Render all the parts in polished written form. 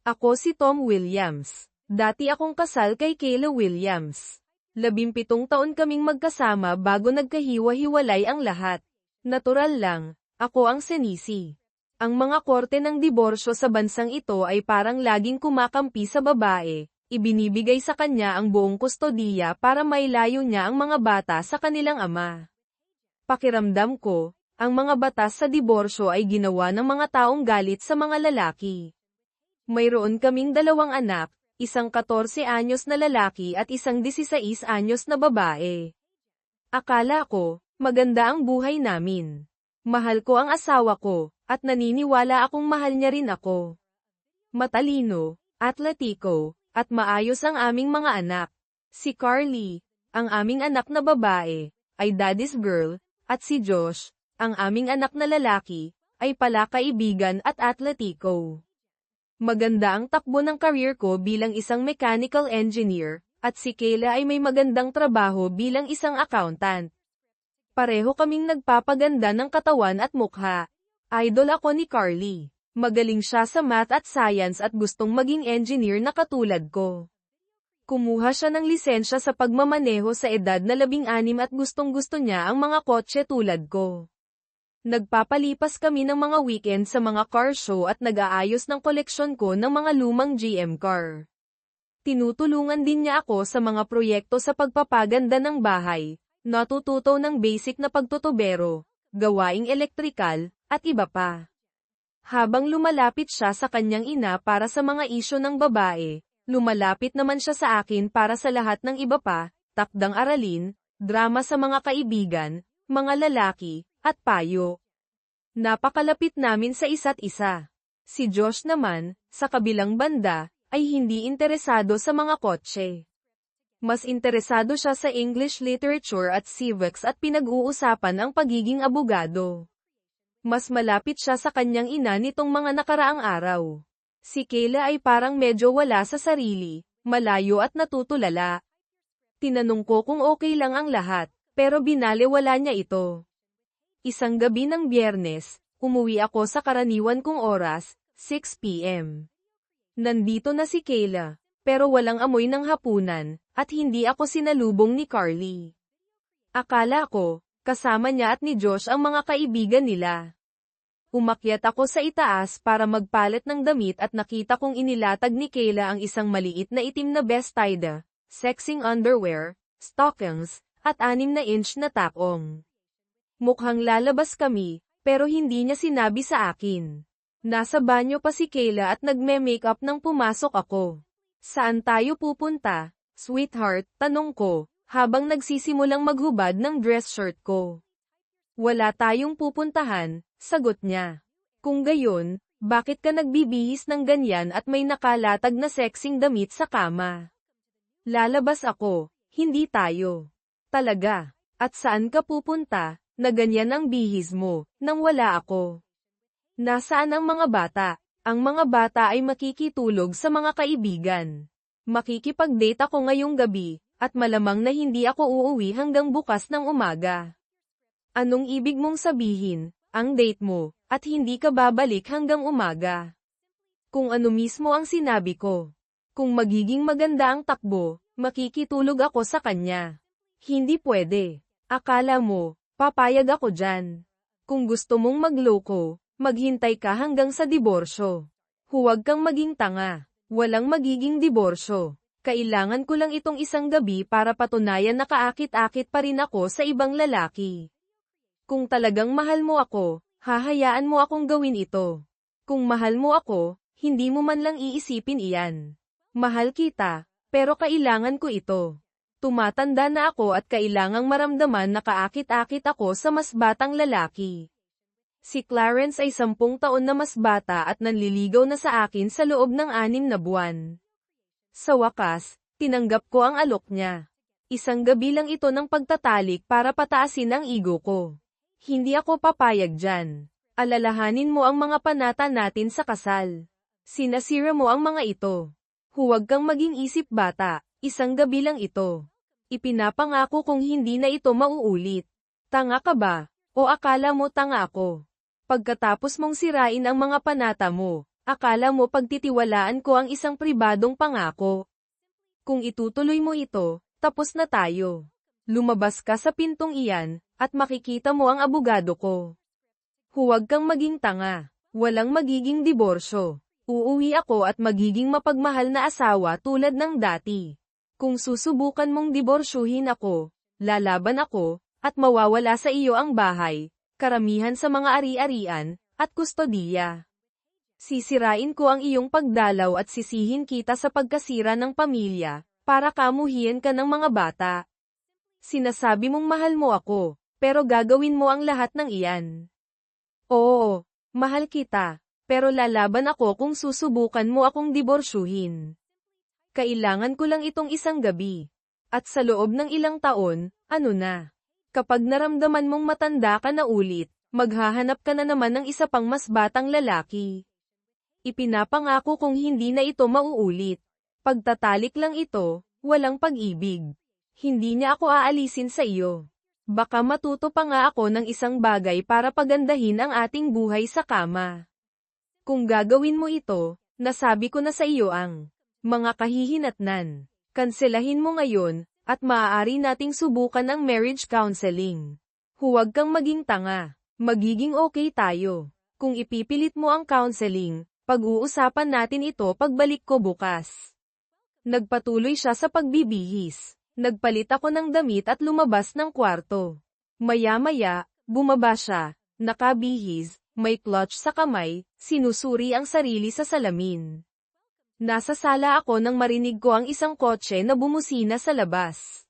Ako si Tom Williams. Dati akong kasal kay Kayla Williams. 17 taon kaming magkasama bago nagkahiwa-hiwalay ang lahat. Natural lang, ako ang sinisi. Ang mga korte ng diborsyo sa bansang ito ay parang laging kumakampi sa babae. Ibinibigay sa kanya ang buong kustodiya para mailayo niya ang mga bata sa kanilang ama. Pakiramdam ko, ang mga batas sa diborsyo ay ginawa ng mga taong galit sa mga lalaki. Mayroon kaming 2 anak, isang 14 anyos na lalaki at isang 16 anyos na babae. Akala ko, maganda ang buhay namin. Mahal ko ang asawa ko, at naniniwala akong mahal niya rin ako. Matalino, atletiko, at maayos ang aming mga anak. Si Carly, ang aming anak na babae, ay daddy's girl, at si Josh, ang aming anak na lalaki, ay palakaibigan at atletiko. Maganda ang takbo ng career ko bilang isang mechanical engineer, at si Kayla ay may magandang trabaho bilang isang accountant. Pareho kaming nagpapaganda ng katawan at mukha. Idol ako ni Carly. Magaling siya sa math at science at gustong maging engineer na katulad ko. Kumuha siya ng lisensya sa pagmamaneho sa edad na 16 at gustong-gusto niya ang mga kotse tulad ko. Nagpapalipas kami ng mga weekend sa mga car show at nag-aayos ng koleksyon ko ng mga lumang GM car. Tinutulungan din niya ako sa mga proyekto sa pagpapaganda ng bahay, natututo ng basic na pagtutubero, gawaing elektrikal, at iba pa. Habang lumalapit siya sa kanyang ina para sa mga isyu ng babae, lumalapit naman siya sa akin para sa lahat ng iba pa, takdang aralin, drama sa mga kaibigan, mga lalaki, at payo. Napakalapit namin sa isa't isa. Si Josh naman, sa kabilang banda, ay hindi interesado sa mga kotse. Mas interesado siya sa English literature at civics at pinag-uusapan ang pagiging abogado. Mas malapit siya sa kanyang ina nitong mga nakaraang araw. Si Kayla ay parang medyo wala sa sarili, malayo at natutulala. Tinanong ko kung okay lang ang lahat, pero binaliwala niya ito. Isang gabi ng Biyernes, umuwi ako sa karaniwan kong oras, 6 p.m. Nandito na si Kayla, pero walang amoy ng hapunan, at hindi ako sinalubong ni Carly. Akala ko, kasama niya at ni Josh ang mga kaibigan nila. Umakyat ako sa itaas para magpalit ng damit at nakita kong inilatag ni Kayla ang isang maliit na itim na bestida, sexing underwear, stockings, at 6-inch na takong. Mukhang lalabas kami, pero hindi niya sinabi sa akin. Nasa banyo pa si Kayla at nagme-makeup nang pumasok ako. Saan tayo pupunta, sweetheart? Tanong ko, habang nagsisimulang maghubad ng dress shirt ko. Wala tayong pupuntahan, sagot niya. Kung gayon, bakit ka nagbibihis ng ganyan at may nakalatag na sexing damit sa kama? Lalabas ako, hindi tayo. Talaga, at saan ka pupunta, na ganyan ang bihis mo, nang wala ako? Nasaan ang mga bata? Ang mga bata ay makikitulog sa mga kaibigan. Makikipag-date ako ngayong gabi, at malamang na hindi ako uuwi hanggang bukas ng umaga. Anong ibig mong sabihin, ang date mo, at hindi ka babalik hanggang umaga? Kung ano mismo ang sinabi ko. Kung magiging maganda ang takbo, makikitulog ako sa kanya. Hindi pwede. Akala mo, papayag ako dyan. Kung gusto mong magloko, maghintay ka hanggang sa diborsyo. Huwag kang maging tanga. Walang magiging diborsyo. Kailangan ko lang itong isang gabi para patunayan na kaakit-akit pa rin ako sa ibang lalaki. Kung talagang mahal mo ako, hahayaan mo akong gawin ito. Kung mahal mo ako, hindi mo man lang iisipin iyan. Mahal kita, pero kailangan ko ito. Tumatanda na ako at kailangang maramdaman na kaakit-akit ako sa mas batang lalaki. Si Clarence ay 10 taon na mas bata at nanliligaw na sa akin sa loob ng 6 na buwan. Sa wakas, tinanggap ko ang alok niya. Isang gabi lang ito ng pagtatalik para pataasin ang ego ko. Hindi ako papayag dyan. Alalahanin mo ang mga panata natin sa kasal. Sinasira mo ang mga ito. Huwag kang maging isip bata, isang gabi lang ito. Ipinapangako kong hindi na ito mauulit. Tanga ka ba? O akala mo tanga ako? Pagkatapos mong sirain ang mga panata mo, Akala mo pagtitiwalaan ko ang isang pribadong pangako. Kung itutuloy mo ito, tapos na tayo. Lumabas ka sa pintong iyan, at makikita mo ang abogado ko. Huwag kang maging tanga. Walang magiging diborsyo. Uuwi ako at magiging mapagmahal na asawa tulad ng dati. Kung susubukan mong diborsyuhin ako, lalaban ako, at mawawala sa iyo ang bahay, karamihan sa mga ari-arian, at kustodiya. Sisirain ko ang iyong pagdalaw at sisihin kita sa pagkasira ng pamilya, para kamuhian ka ng mga bata. Sinasabi mong mahal mo ako, pero gagawin mo ang lahat ng iyan. Oo, mahal kita, pero lalaban ako kung susubukan mo akong diborsyuhin. Kailangan ko lang itong isang gabi. At sa loob ng ilang taon, ano na? Kapag naramdaman mong matanda ka na ulit, maghahanap ka na naman ng isa pang mas batang lalaki. Ipinapangako kong hindi na ito mauulit. Pagtatalik lang ito, walang pag-ibig. Hindi niya ako aalisin sa iyo. Baka matuto pa nga ako ng isang bagay para pagandahin ang ating buhay sa kama. Kung gagawin mo ito, nasabi ko na sa iyo ang mga kahihinatnan. Kanselahin mo ngayon, at maaari nating subukan ang marriage counseling. Huwag kang maging tanga. Magiging okay tayo. Kung ipipilit mo ang counseling, pag-uusapan natin ito pagbalik ko bukas. Nagpatuloy siya sa pagbibihis. Nagpalit ako ng damit at lumabas ng kwarto. Maya-maya, bumaba siya, nakabihis, may clutch sa kamay, sinusuri ang sarili sa salamin. Nasa sala ako nang marinig ko ang isang kotse na bumusina sa labas.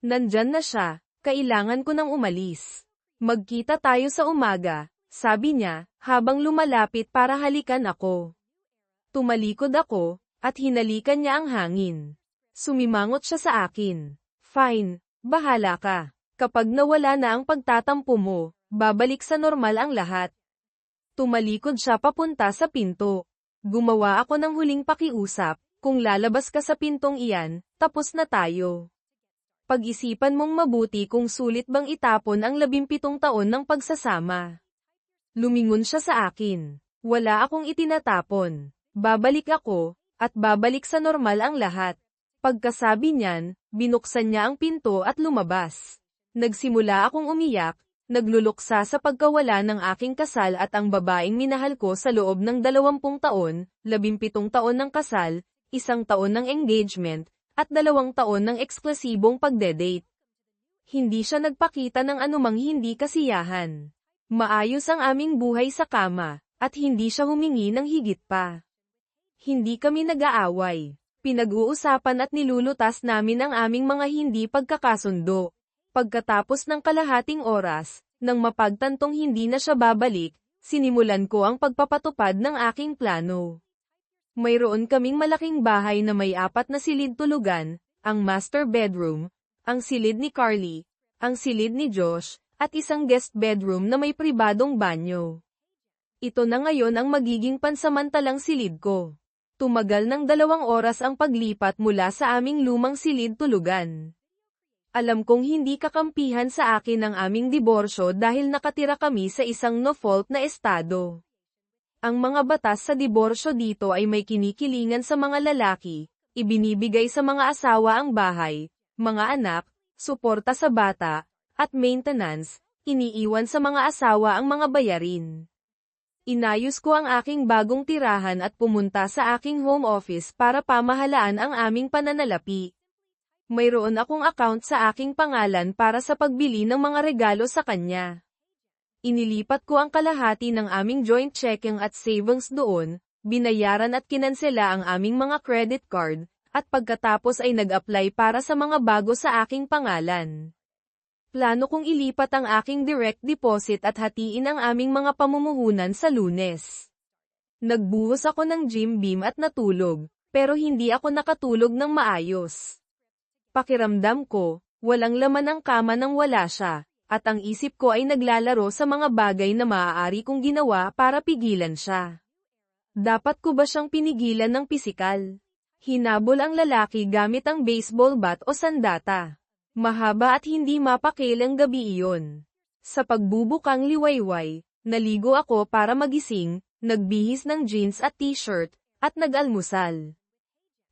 Nandyan na siya, kailangan ko nang umalis. Magkita tayo sa umaga, sabi niya, habang lumalapit para halikan ako. Tumalikod ako, at hinalikan niya ang hangin. Sumimangot siya sa akin. Fine, bahala ka. Kapag nawala na ang pagtatampo mo, babalik sa normal ang lahat. Tumalikod siya papunta sa pinto. Gumawa ako ng huling pakiusap, kung lalabas ka sa pintong iyan, tapos na tayo. Pag-isipan mong mabuti kung sulit bang itapon ang 17 taon ng pagsasama. Lumingon siya sa akin. Wala akong itinatapon. Babalik ako, at babalik sa normal ang lahat. Pagkasabi niyan, binuksan niya ang pinto at lumabas. Nagsimula akong umiyak, nagluluksa sa pagkawala ng aking kasal at ang babaeng minahal ko sa loob ng 20 taon, 17 taon ng kasal, 1 taon ng engagement, at 2 taon ng eksklusibong pagdedate. Hindi siya nagpakita ng anumang hindi kasiyahan. Maayos ang aming buhay sa kama, at hindi siya humingi ng higit pa. Hindi kami nag-aaway. Pinag-uusapan at nilulutas namin ang aming mga hindi pagkakasundo. Pagkatapos ng kalahating oras, nang mapagtantong hindi na siya babalik, sinimulan ko ang pagpapatupad ng aking plano. Mayroon kaming malaking bahay na may 4 na silid tulugan, ang master bedroom, ang silid ni Carly, ang silid ni Josh, at isang guest bedroom na may pribadong banyo. Ito na ngayon ang magiging pansamantalang silid ko. Tumagal ng 2 oras ang paglipat mula sa aming lumang silid tulugan. Alam kong hindi kakampihan sa akin ang aming diborsyo dahil nakatira kami sa isang no-fault na estado. Ang mga batas sa diborsyo dito ay may kinikilingan sa mga lalaki, ibinibigay sa mga asawa ang bahay, mga anak, suporta sa bata, at maintenance, iniiwan sa mga asawa ang mga bayarin. Inayos ko ang aking bagong tirahan at pumunta sa aking home office para pamahalaan ang aming pananalapi. Mayroon akong account sa aking pangalan para sa pagbili ng mga regalo sa kanya. Inilipat ko ang kalahati ng aming joint checking at savings doon, binayaran at kinansela ang aming mga credit card, at pagkatapos ay nag-apply para sa mga bago sa aking pangalan. Plano kong ilipat ang aking direct deposit at hatiin ang aming mga pamumuhunan sa Lunes. Nagbuhos ako ng Jim Beam at natulog, pero hindi ako nakatulog ng maayos. Pakiramdam ko, walang laman ang kama nang wala siya, at ang isip ko ay naglalaro sa mga bagay na maaari kong ginawa para pigilan siya. Dapat ko ba siyang pinigilan ng pisikal? Hinabol ang lalaki gamit ang baseball bat o sandata. Mahaba at hindi mapakilang gabi iyon. Sa pagbubukang liwayway, naligo ako para magising, nagbihis ng jeans at t-shirt, at nag-almusal.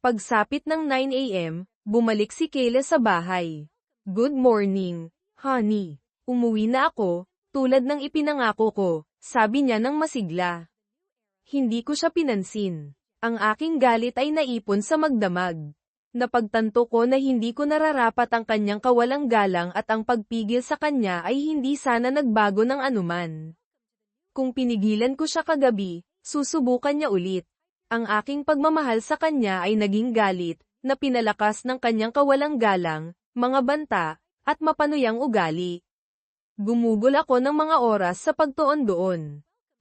Pagsapit ng 9 a.m., bumalik si Kayla sa bahay. "Good morning, honey. Umuwi na ako, tulad ng ipinangako ko," sabi niya ng masigla. Hindi ko siya pinansin. Ang aking galit ay naipon sa magdamag. Napagtanto ko na hindi ko nararapat ang kanyang kawalang galang at ang pagpigil sa kanya ay hindi sana nagbago ng anuman. Kung pinigilan ko siya kagabi, susubukan niya ulit. Ang aking pagmamahal sa kanya ay naging galit, na pinalakas ng kanyang kawalang galang, mga banta, at mapanuyang ugali. Gumugol ako ng mga oras sa pagtuon doon.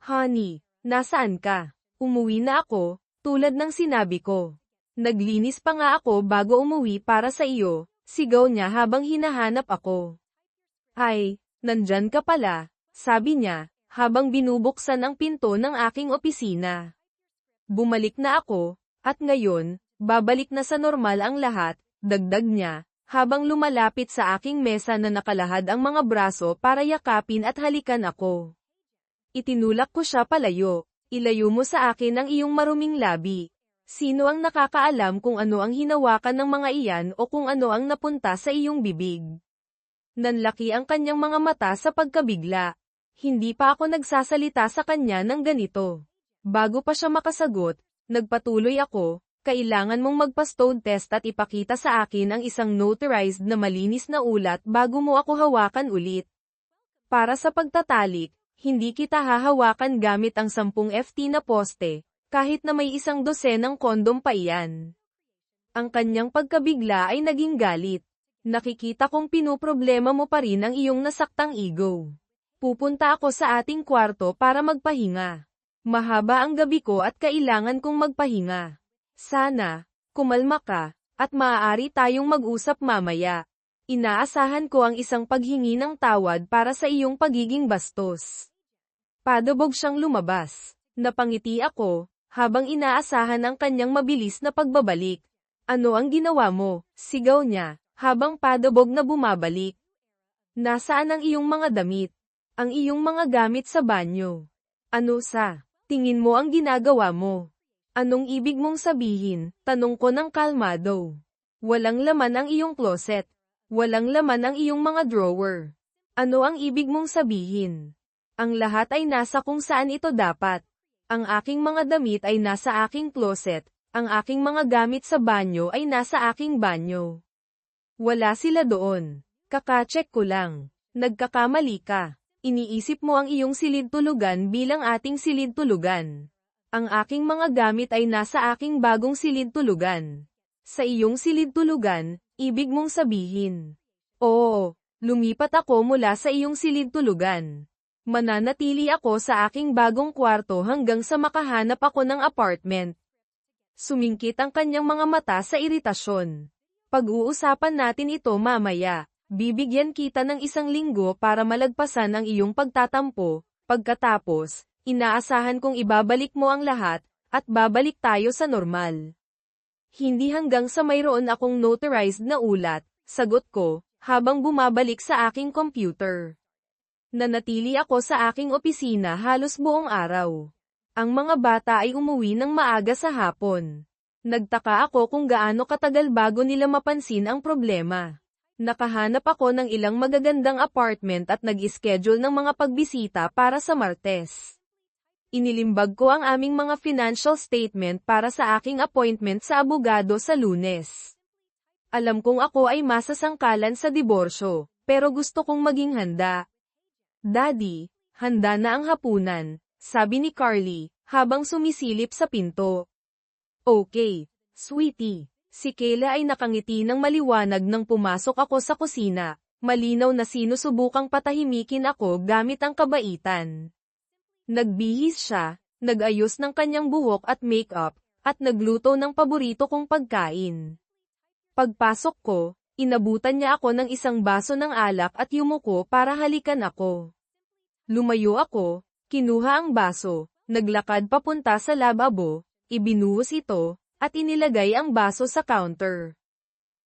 "Honey, nasaan ka? Umuwi na ako," tulad ng sinabi ko. "Naglinis pa nga ako bago umuwi para sa iyo," sigaw niya habang hinahanap ako. "Ay, nandyan ka pala," sabi niya, habang binubuksan ang pinto ng aking opisina. Bumalik na ako, at ngayon, babalik na sa normal ang lahat, dagdag niya, habang lumalapit sa aking mesa na nakalahad ang mga braso para yakapin at halikan ako. Itinulak ko siya palayo. "Ilayo mo sa akin ang iyong maruming labi. Sino ang nakakaalam kung ano ang hinawakan ng mga iyan o kung ano ang napunta sa iyong bibig?" Nanlaki ang kanyang mga mata sa pagkabigla. Hindi pa ako nagsasalita sa kanya ng ganito. Bago pa siya makasagot, nagpatuloy ako, "Kailangan mong magpa-stone test at ipakita sa akin ang isang notarized na malinis na ulat bago mo ako hawakan ulit. Para sa pagtatalik, hindi kita hahawakan gamit ang 10 FT na poste, kahit na may 12 kondom pa iyan." Ang kanyang pagkabigla ay naging galit. "Nakikita kong pinoproblema mo pa rin ang iyong nasaktang ego. Pupunta ako sa ating kwarto para magpahinga. Mahaba ang gabi ko at kailangan kong magpahinga. Sana, kumalma ka, at maaari tayong mag-usap mamaya. Inaasahan ko ang isang paghingi ng tawad para sa iyong pagiging bastos." Padabog siyang lumabas. Napangiti ako, habang inaasahan ang kanyang mabilis na pagbabalik. "Ano ang ginawa mo?" sigaw niya, habang padabog na bumabalik. "Nasaan ang iyong mga damit? Ang iyong mga gamit sa banyo? Ano sa tingin mo ang ginagawa mo? Anong ibig mong sabihin?" tanong ko ng kalmado. "Walang laman ang iyong closet. Walang laman ang iyong mga drawer. Ano ang ibig mong sabihin? Ang lahat ay nasa kung saan ito dapat. Ang aking mga damit ay nasa aking closet, ang aking mga gamit sa banyo ay nasa aking banyo. Wala sila doon. Kaka-check ko lang. Nagkakamali ka. Iniisip mo ang iyong silid-tulugan bilang ating silid-tulugan. Ang aking mga gamit ay nasa aking bagong silid-tulugan. Sa iyong silid-tulugan, ibig mong sabihin. Oo, lumipat ako mula sa iyong silid-tulugan. Mananatili ako sa aking bagong kwarto hanggang sa makahanap ako ng apartment." Sumingkit ang kanyang mga mata sa iritasyon. "Pag-uusapan natin ito mamaya. Bibigyan kita ng 1 linggo para malagpasan ang iyong pagtatampo. Pagkatapos, inaasahan kong ibabalik mo ang lahat, at babalik tayo sa normal." "Hindi hanggang sa mayroon akong notarized na ulat," sagot ko, habang bumabalik sa aking computer. Nanatili ako sa aking opisina halos buong araw. Ang mga bata ay umuwi ng maaga sa hapon. Nagtaka ako kung gaano katagal bago nila mapansin ang problema. Nakahanap ako ng ilang magagandang apartment at nag-schedule ng mga pagbisita para sa Martes. Inilimbag ko ang aming mga financial statement para sa aking appointment sa abogado sa Lunes. Alam kong ako ay masasangkalan sa diborsyo, pero gusto kong maging handa. "Daddy, handa na ang hapunan," sabi ni Carly, habang sumisilip sa pinto. "Okay, sweetie." Si Kayla ay nakangiti ng maliwanag nang pumasok ako sa kusina, malinaw na sinusubukang patahimikin ako gamit ang kabaitan. Nagbihis siya, nag-ayos ng kanyang buhok at make-up, at nagluto ng paborito kong pagkain. Pagpasok ko, inabutan niya ako ng 1 baso ng alak at yumuko para halikan ako. Lumayo ako, kinuha ang baso, naglakad papunta sa lababo, ibinuhos ito, at inilagay ang baso sa counter.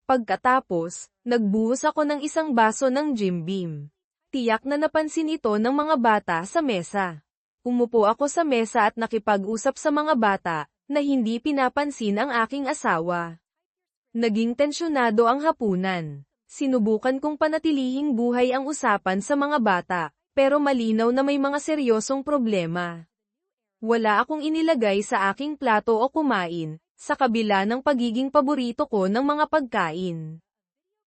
Pagkatapos, nagbuhos ako ng 1 baso ng Jim Beam. Tiyak na napansin ito ng mga bata sa mesa. Umupo ako sa mesa at nakipag-usap sa mga bata, na hindi pinapansin ang aking asawa. Naging tensyonado ang hapunan. Sinubukan kong panatilihing buhay ang usapan sa mga bata, pero malinaw na may mga seryosong problema. Wala akong inilagay sa aking plato o kumain, sa kabila ng pagiging paborito ko ng mga pagkain.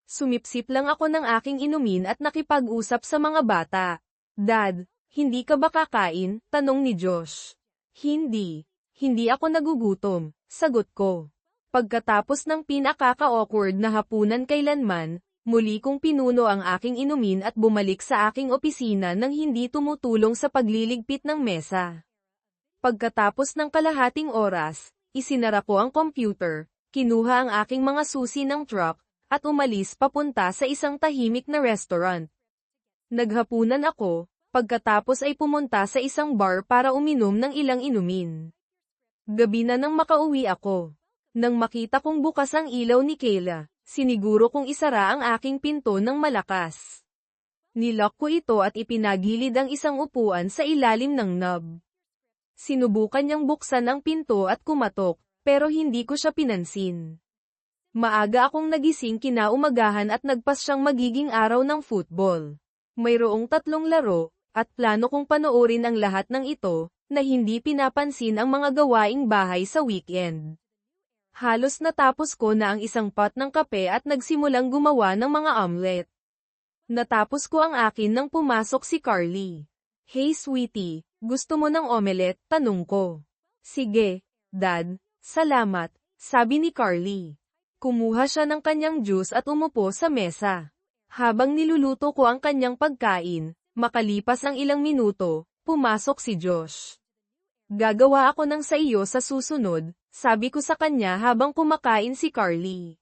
Sumipsip lang ako ng aking inumin at nakipag-usap sa mga bata. Dad, hindi ka ba kakain? Tanong ni Josh. Hindi. Hindi ako nagugutom, sagot ko. Pagkatapos ng pinakaka-awkward na hapunan kailanman, muli kong pinuno ang aking inumin at bumalik sa aking opisina nang hindi tumutulong sa pagliligpit ng mesa. Pagkatapos ng kalahating oras, isinara ko ang computer, kinuha ang aking mga susi ng truck, at umalis papunta sa isang tahimik na restaurant. Naghapunan ako, pagkatapos ay pumunta sa isang bar para uminom ng ilang inumin. Gabi na nang makauwi ako. Nang makita kong bukas ang ilaw ni Kayla, siniguro kong isara ang aking pinto ng malakas. Nilock ko ito at ipinagilid ang isang upuan sa ilalim ng knob. Sinubukan niyang buksan ang pinto at kumatok, pero hindi ko siya pinansin. Maaga akong nagising kinaumagahan at nagpas siyang magiging araw ng football. Mayroong 3 laro, at plano kong panoorin ang lahat ng ito, na hindi pinapansin ang mga gawaing bahay sa weekend. Halos natapos ko na ang isang pot ng kape at nagsimulang gumawa ng mga omelette. Natapos ko ang akin nang pumasok si Carly. Hey sweetie, gusto mo ng omelette? Tanong ko. Sige, Dad, salamat, sabi ni Carly. Kumuha siya ng kanyang juice at umupo sa mesa. Habang niluluto ko ang kanyang pagkain, makalipas ang ilang minuto, pumasok si Josh. Gagawa ako ng sa iyo sa susunod, sabi ko sa kanya habang kumakain si Carly.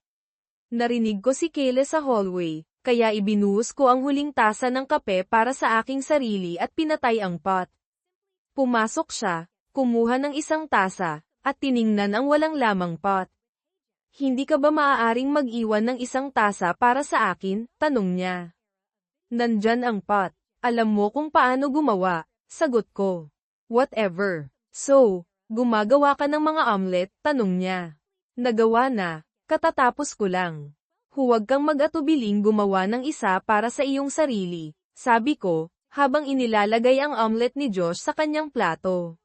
Narinig ko si Kayla sa hallway, kaya ibinuhos ko ang huling tasa ng kape para sa aking sarili at pinatay ang pot. Pumasok siya, kumuha ng isang tasa, at tiningnan ang walang lamang pot. Hindi ka ba maaaring mag-iwan ng isang tasa para sa akin? Tanong niya. Nandyan ang pot. Alam mo kung paano gumawa, sagot ko. Whatever. So, gumagawa ka ng mga omelette? Tanong niya. Nagawa na, katatapos ko lang. Huwag kang mag-atubiling gumawa ng isa para sa iyong sarili, sabi ko, habang inilalagay ang omelette ni Josh sa kanyang plato.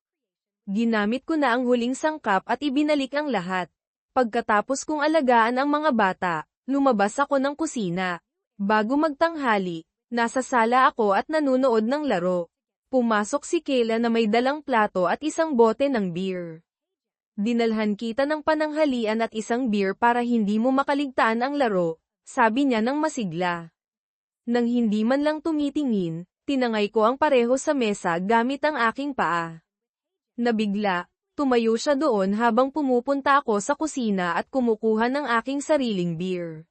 Ginamit ko na ang huling sangkap at ibinalik ang lahat. Pagkatapos kong alagaan ang mga bata, lumabas ako ng kusina. Bago magtanghali, nasa sala ako at nanunood ng laro. Pumasok si Kayla na may dalang plato at isang bote ng beer. Dinalhan kita ng pananghalian at isang beer para hindi mo makaligtaan ang laro, sabi niya nang masigla. Nang hindi man lang tumitingin, tinangay ko ang pareho sa mesa gamit ang aking paa. Nabigla, tumayo siya doon habang pumupunta ako sa kusina at kumukuha ng aking sariling beer.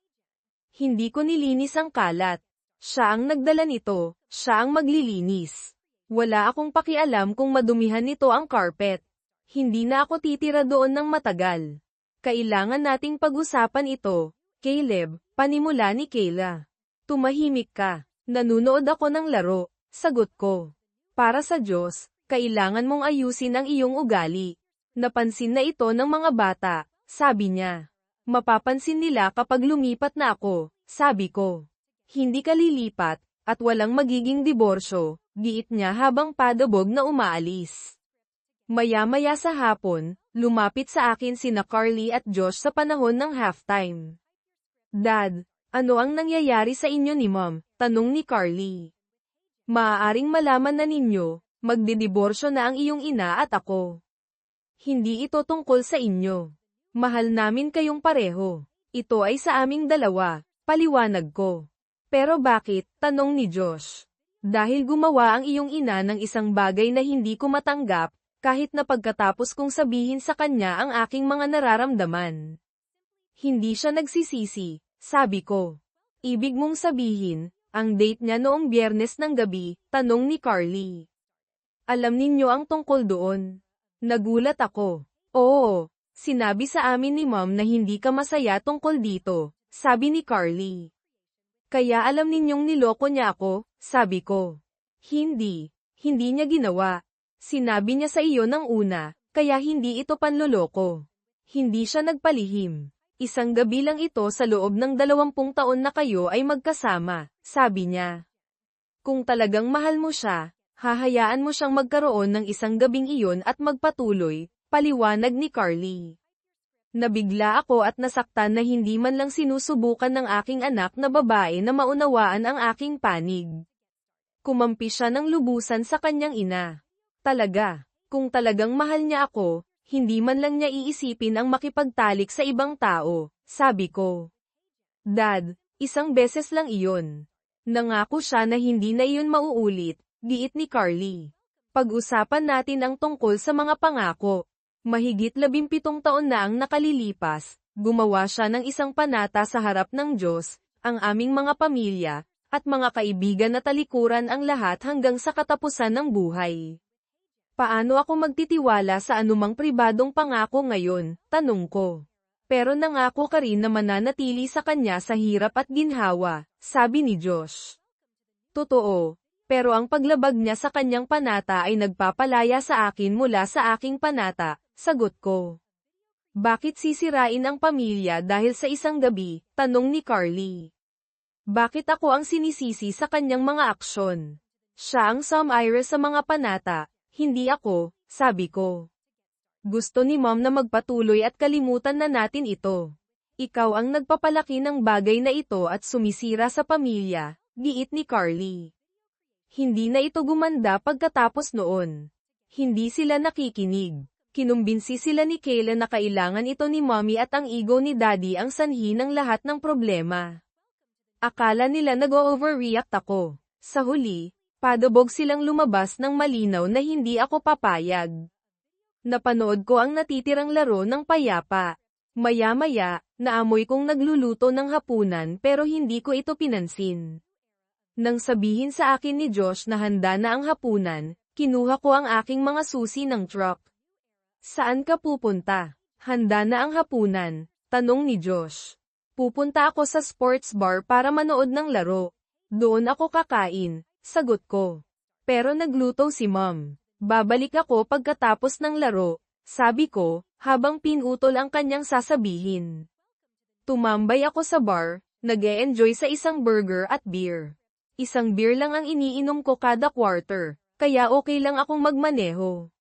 Hindi ko nilinis ang kalat. Siya ang nagdala nito, siya ang maglilinis. Wala akong pakialam kung madumihan nito ang carpet. Hindi na ako titira doon ng matagal. Kailangan nating pag-usapan ito, Caleb, panimula ni Kayla. Tumahimik ka. Nanunood ako ng laro, sagot ko. Para sa Diyos, kailangan mong ayusin ang iyong ugali. Napansin na ito ng mga bata, sabi niya. Mapapansin nila kapag lumipat na ako, sabi ko. Hindi ka lilipat, at walang magiging diborsyo, giit niya habang padabog na umaalis. Maya-maya sa hapon, lumapit sa akin sina Carly at Josh sa panahon ng halftime. Dad, ano ang nangyayari sa inyo ni Mom? Tanong ni Carly. Maaaring malaman na ninyo, magdidiborsyo na ang iyong ina at ako. Hindi ito tungkol sa inyo. Mahal namin kayong pareho. Ito ay sa aming dalawa, paliwanag ko. Pero bakit? Tanong ni Josh. Dahil gumawa ang iyong ina ng isang bagay na hindi ko matanggap, kahit na pagkatapos kong sabihin sa kanya ang aking mga nararamdaman. Hindi siya nagsisisi, sabi ko. Ibig mong sabihin, ang date niya noong Biyernes ng gabi, tanong ni Carly. Alam ninyo ang tungkol doon. Nagulat ako. Oo, sinabi sa amin ni Mom na hindi ka masaya tungkol dito, sabi ni Carly. Kaya alam ninyong niloko niya ako, sabi ko. Hindi niya ginawa. Sinabi niya sa iyo ng una, kaya hindi ito panloloko. Hindi siya nagpalihim. Isang gabi lang ito sa loob ng 20 taon na kayo ay magkasama, sabi niya. Kung talagang mahal mo siya, hahayaan mo siyang magkaroon ng isang gabing iyon at magpatuloy, paliwanag ni Carly. Nabigla ako at nasaktan na hindi man lang sinusubukan ng aking anak na babae na maunawaan ang aking panig. Kumampi siya ng lubusan sa kanyang ina. Talaga, kung talagang mahal niya ako, hindi man lang niya iisipin ang makipagtalik sa ibang tao, sabi ko. Dad, isang beses lang iyon. Nangako siya na hindi na iyon mauulit, giit ni Carly. Pag-usapan natin ang tungkol sa mga pangako. Mahigit 17 taon na ang nakalilipas, gumawa siya ng isang panata sa harap ng Diyos, ang aming mga pamilya, at mga kaibigan na talikuran ang lahat hanggang sa katapusan ng buhay. Paano ako magtitiwala sa anumang pribadong pangako ngayon, tanong ko. Pero nangako ka rin na mananatili sa kanya sa hirap at ginhawa, sabi ni Josh. Totoo, pero ang paglabag niya sa kanyang panata ay nagpapalaya sa akin mula sa aking panata, sagot ko. Bakit sisirain ang pamilya dahil sa isang gabi, tanong ni Carly. Bakit ako ang sinisisi sa kanyang mga aksyon? Siya ang sumire sa mga panata, hindi ako, sabi ko. Gusto ni Mom na magpatuloy at kalimutan na natin ito. Ikaw ang nagpapalaki ng bagay na ito at sumisira sa pamilya, giit ni Carly. Hindi na ito gumanda pagkatapos noon. Hindi sila nakikinig. Kinumbinsi sila ni Kayla na kailangan ito ni Mommy at ang ego ni Daddy ang sanhi ng lahat ng problema. Akala nila nag-overreact ako. Sa huli, padabog silang lumabas ng malinaw na hindi ako papayag. Napanood ko ang natitirang laro ng payapa. Maya-maya, naamoy kong nagluluto ng hapunan pero hindi ko ito pinansin. Nang sabihin sa akin ni Josh na handa na ang hapunan, kinuha ko ang aking mga susi ng truck. Saan ka pupunta? Handa na ang hapunan, tanong ni Josh. Pupunta ako sa sports bar para manood ng laro. Doon ako kakain, sagot ko. Pero nagluto si Mom. Babalik ako pagkatapos ng laro, sabi ko, habang pinutol ang kanyang sasabihin. Tumambay ako sa bar, nag-e-enjoy sa isang burger at beer. Isang beer lang ang iniinom ko kada quarter, kaya okay lang akong magmaneho.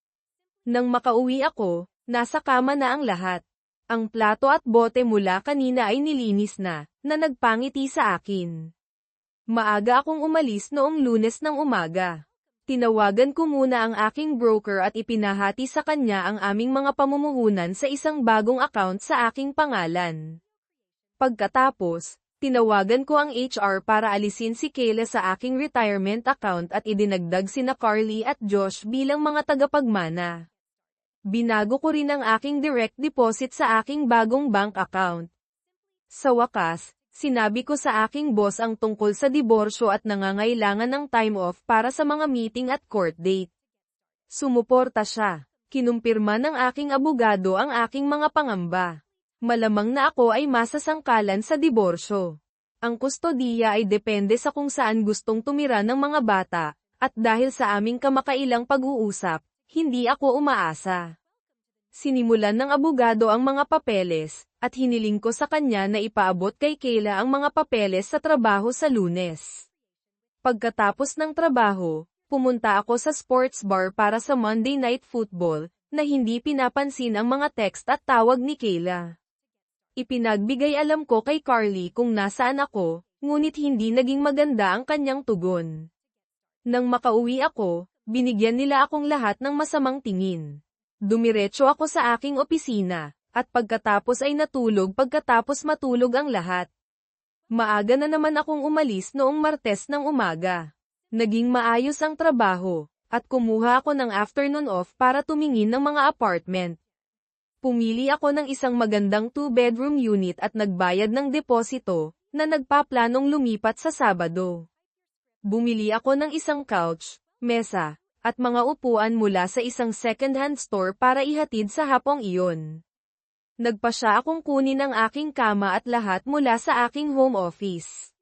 Nang makauwi ako, nasa kama na ang lahat. Ang plato at bote mula kanina ay nilinis na nagpangiti sa akin. Maaga akong umalis noong Lunes ng umaga. Tinawagan ko muna ang aking broker at ipinahati sa kanya ang aming mga pamumuhunan sa isang bagong account sa aking pangalan. Pagkatapos, tinawagan ko ang HR para alisin si Kayla sa aking retirement account at idinagdag sina Carly at Josh bilang mga tagapagmana. Binago ko rin ang aking direct deposit sa aking bagong bank account. Sa wakas, sinabi ko sa aking boss ang tungkol sa diborsyo at nangangailangan ng time off para sa mga meeting at court date. Sumuporta siya. Kinumpirma ng aking abogado ang aking mga pangamba. Malamang na ako ay masasangkalan sa diborsyo. Ang kustodiya ay depende sa kung saan gustong tumira ng mga bata, at dahil sa aming kamakailang pag-uusap, hindi ako umaasa. Sinimulan ng abogado ang mga papeles, at hiniling ko sa kanya na ipaabot kay Kayla ang mga papeles sa trabaho sa Lunes. Pagkatapos ng trabaho, pumunta ako sa sports bar para sa Monday Night Football, na hindi pinapansin ang mga text at tawag ni Kayla. Ipinagbigay alam ko kay Carly kung nasaan ako, ngunit hindi naging maganda ang kanyang tugon. Nang makauwi ako, binigyan nila akong lahat ng masamang tingin. Dumiretso ako sa aking opisina, at pagkatapos ay natulog pagkatapos matulog ang lahat. Maaga na naman akong umalis noong Martes ng umaga. Naging maayos ang trabaho, at kumuha ako ng afternoon off para tumingin ng mga apartment. Pumili ako ng isang magandang 2-bedroom unit at nagbayad ng deposito, na nagpaplanong lumipat sa Sabado. Bumili ako ng isang couch, mesa, at mga upuan mula sa isang second-hand store para ihatid sa hapong iyon. Nagpasya akong kunin ang aking kama at lahat mula sa aking home office.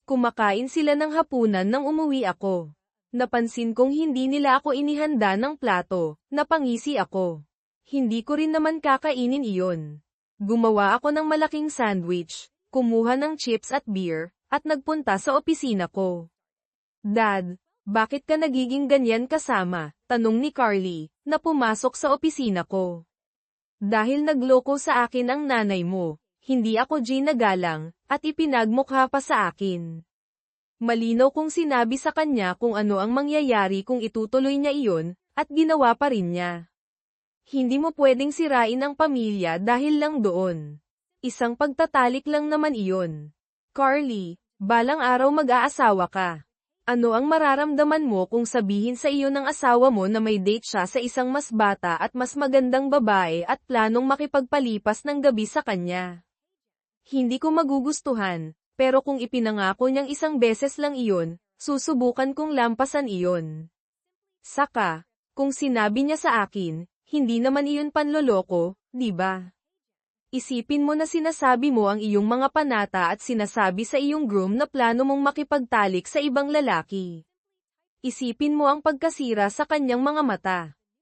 Kumakain sila ng hapunan nang umuwi ako. Napansin kong hindi nila ako inihanda ng plato, napangisi ako. Hindi ko rin naman kakainin iyon. Gumawa ako ng malaking sandwich, kumuha ng chips at beer, at nagpunta sa opisina ko. Dad, bakit ka nagiging ganyan kasama? Tanong ni Carly, na pumasok sa opisina ko. Dahil nagloko sa akin ang nanay mo, hindi ako ginagalang, at ipinagmukha pa sa akin. Malinaw kong sinabi sa kanya kung ano ang mangyayari kung itutuloy niya iyon, at ginawa pa rin niya. Hindi mo pwedeng sirain ang pamilya dahil lang doon. Isang pagtatalik lang naman iyon. Carly, balang araw mag-aasawa ka. Ano ang mararamdaman mo kung sabihin sa iyo ng asawa mo na may date siya sa isang mas bata at mas magandang babae at planong makipagpalipas ng gabi sa kanya? Hindi ko magugustuhan, pero kung ipinangako niyang isang beses lang iyon, susubukan kong lampasan iyon. Saka, kung sinabi niya sa akin, hindi naman iyon panloloko, di ba? Isipin mo na sinasabi mo ang iyong mga panata at sinasabi sa iyong groom na plano mong makipagtalik sa ibang lalaki. Isipin mo ang pagkasira sa kanyang mga mata.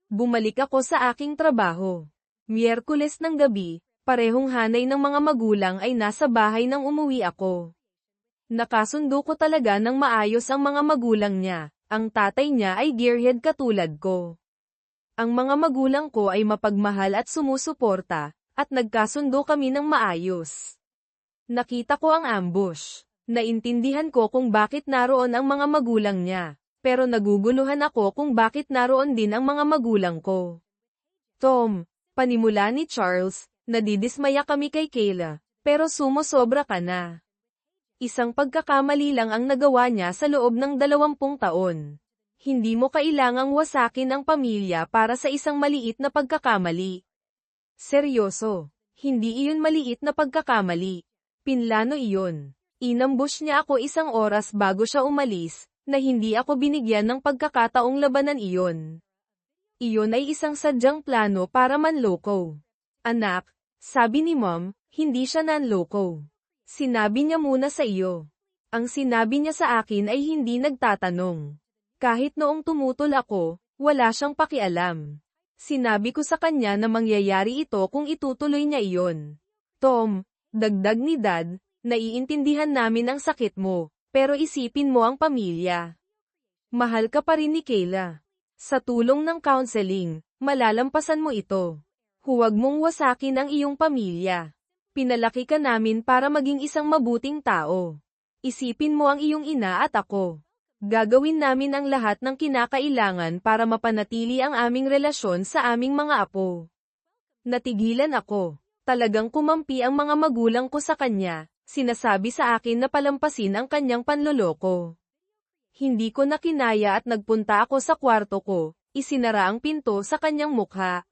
Bumalik ako sa aking trabaho. Miyerkules ng gabi, parehong hanay ng mga magulang ay nasa bahay nang umuwi ako. Nakasundo ko talaga ng maayos ang mga magulang niya. Ang tatay niya ay gearhead katulad ko. Ang mga magulang ko ay mapagmahal at sumusuporta, at nagkasundo kami ng maayos. Nakita ko ang ambush. Naintindihan ko kung bakit naroon ang mga magulang niya, pero naguguluhan ako kung bakit naroon din ang mga magulang ko. Tom, panimula ni Charles, nadidismaya kami kay Kayla, pero sumosobra ka na. Isang pagkakamali lang ang nagawa niya sa loob ng 20 taon. Hindi mo kailangang wasakin ang pamilya para sa isang maliit na pagkakamali. Seryoso, hindi iyon maliit na pagkakamali. Pinlano iyon. Inambush niya ako isang oras bago siya umalis, na hindi ako binigyan ng pagkakataong labanan iyon. Iyon ay isang sadyang plano para manloko. Anak, sabi ni Mom, hindi siya nanloko. Sinabi niya muna sa iyo. Ang sinabi niya sa akin ay hindi nagtatanong. Kahit noong tumutol ako, wala siyang pakialam. Sinabi ko sa kanya na mangyayari ito kung itutuloy niya iyon. Tom, dagdag ni Dad, naiintindihan namin ang sakit mo, pero isipin mo ang pamilya. Mahal ka pa rin ni Kayla. Sa tulong ng counseling, malalampasan mo ito. Huwag mong wasakin ang iyong pamilya. Pinalaki ka namin para maging isang mabuting tao. Isipin mo ang iyong ina at ako. Gagawin namin ang lahat ng kinakailangan para mapanatili ang aming relasyon sa aming mga apo. Natigilan ako. Talagang kumampi ang mga magulang ko sa kanya, sinasabi sa akin na palampasin ang kanyang panloloko. Hindi ko na kinaya at nagpunta ako sa kwarto ko, isinara ang pinto sa kanyang mukha.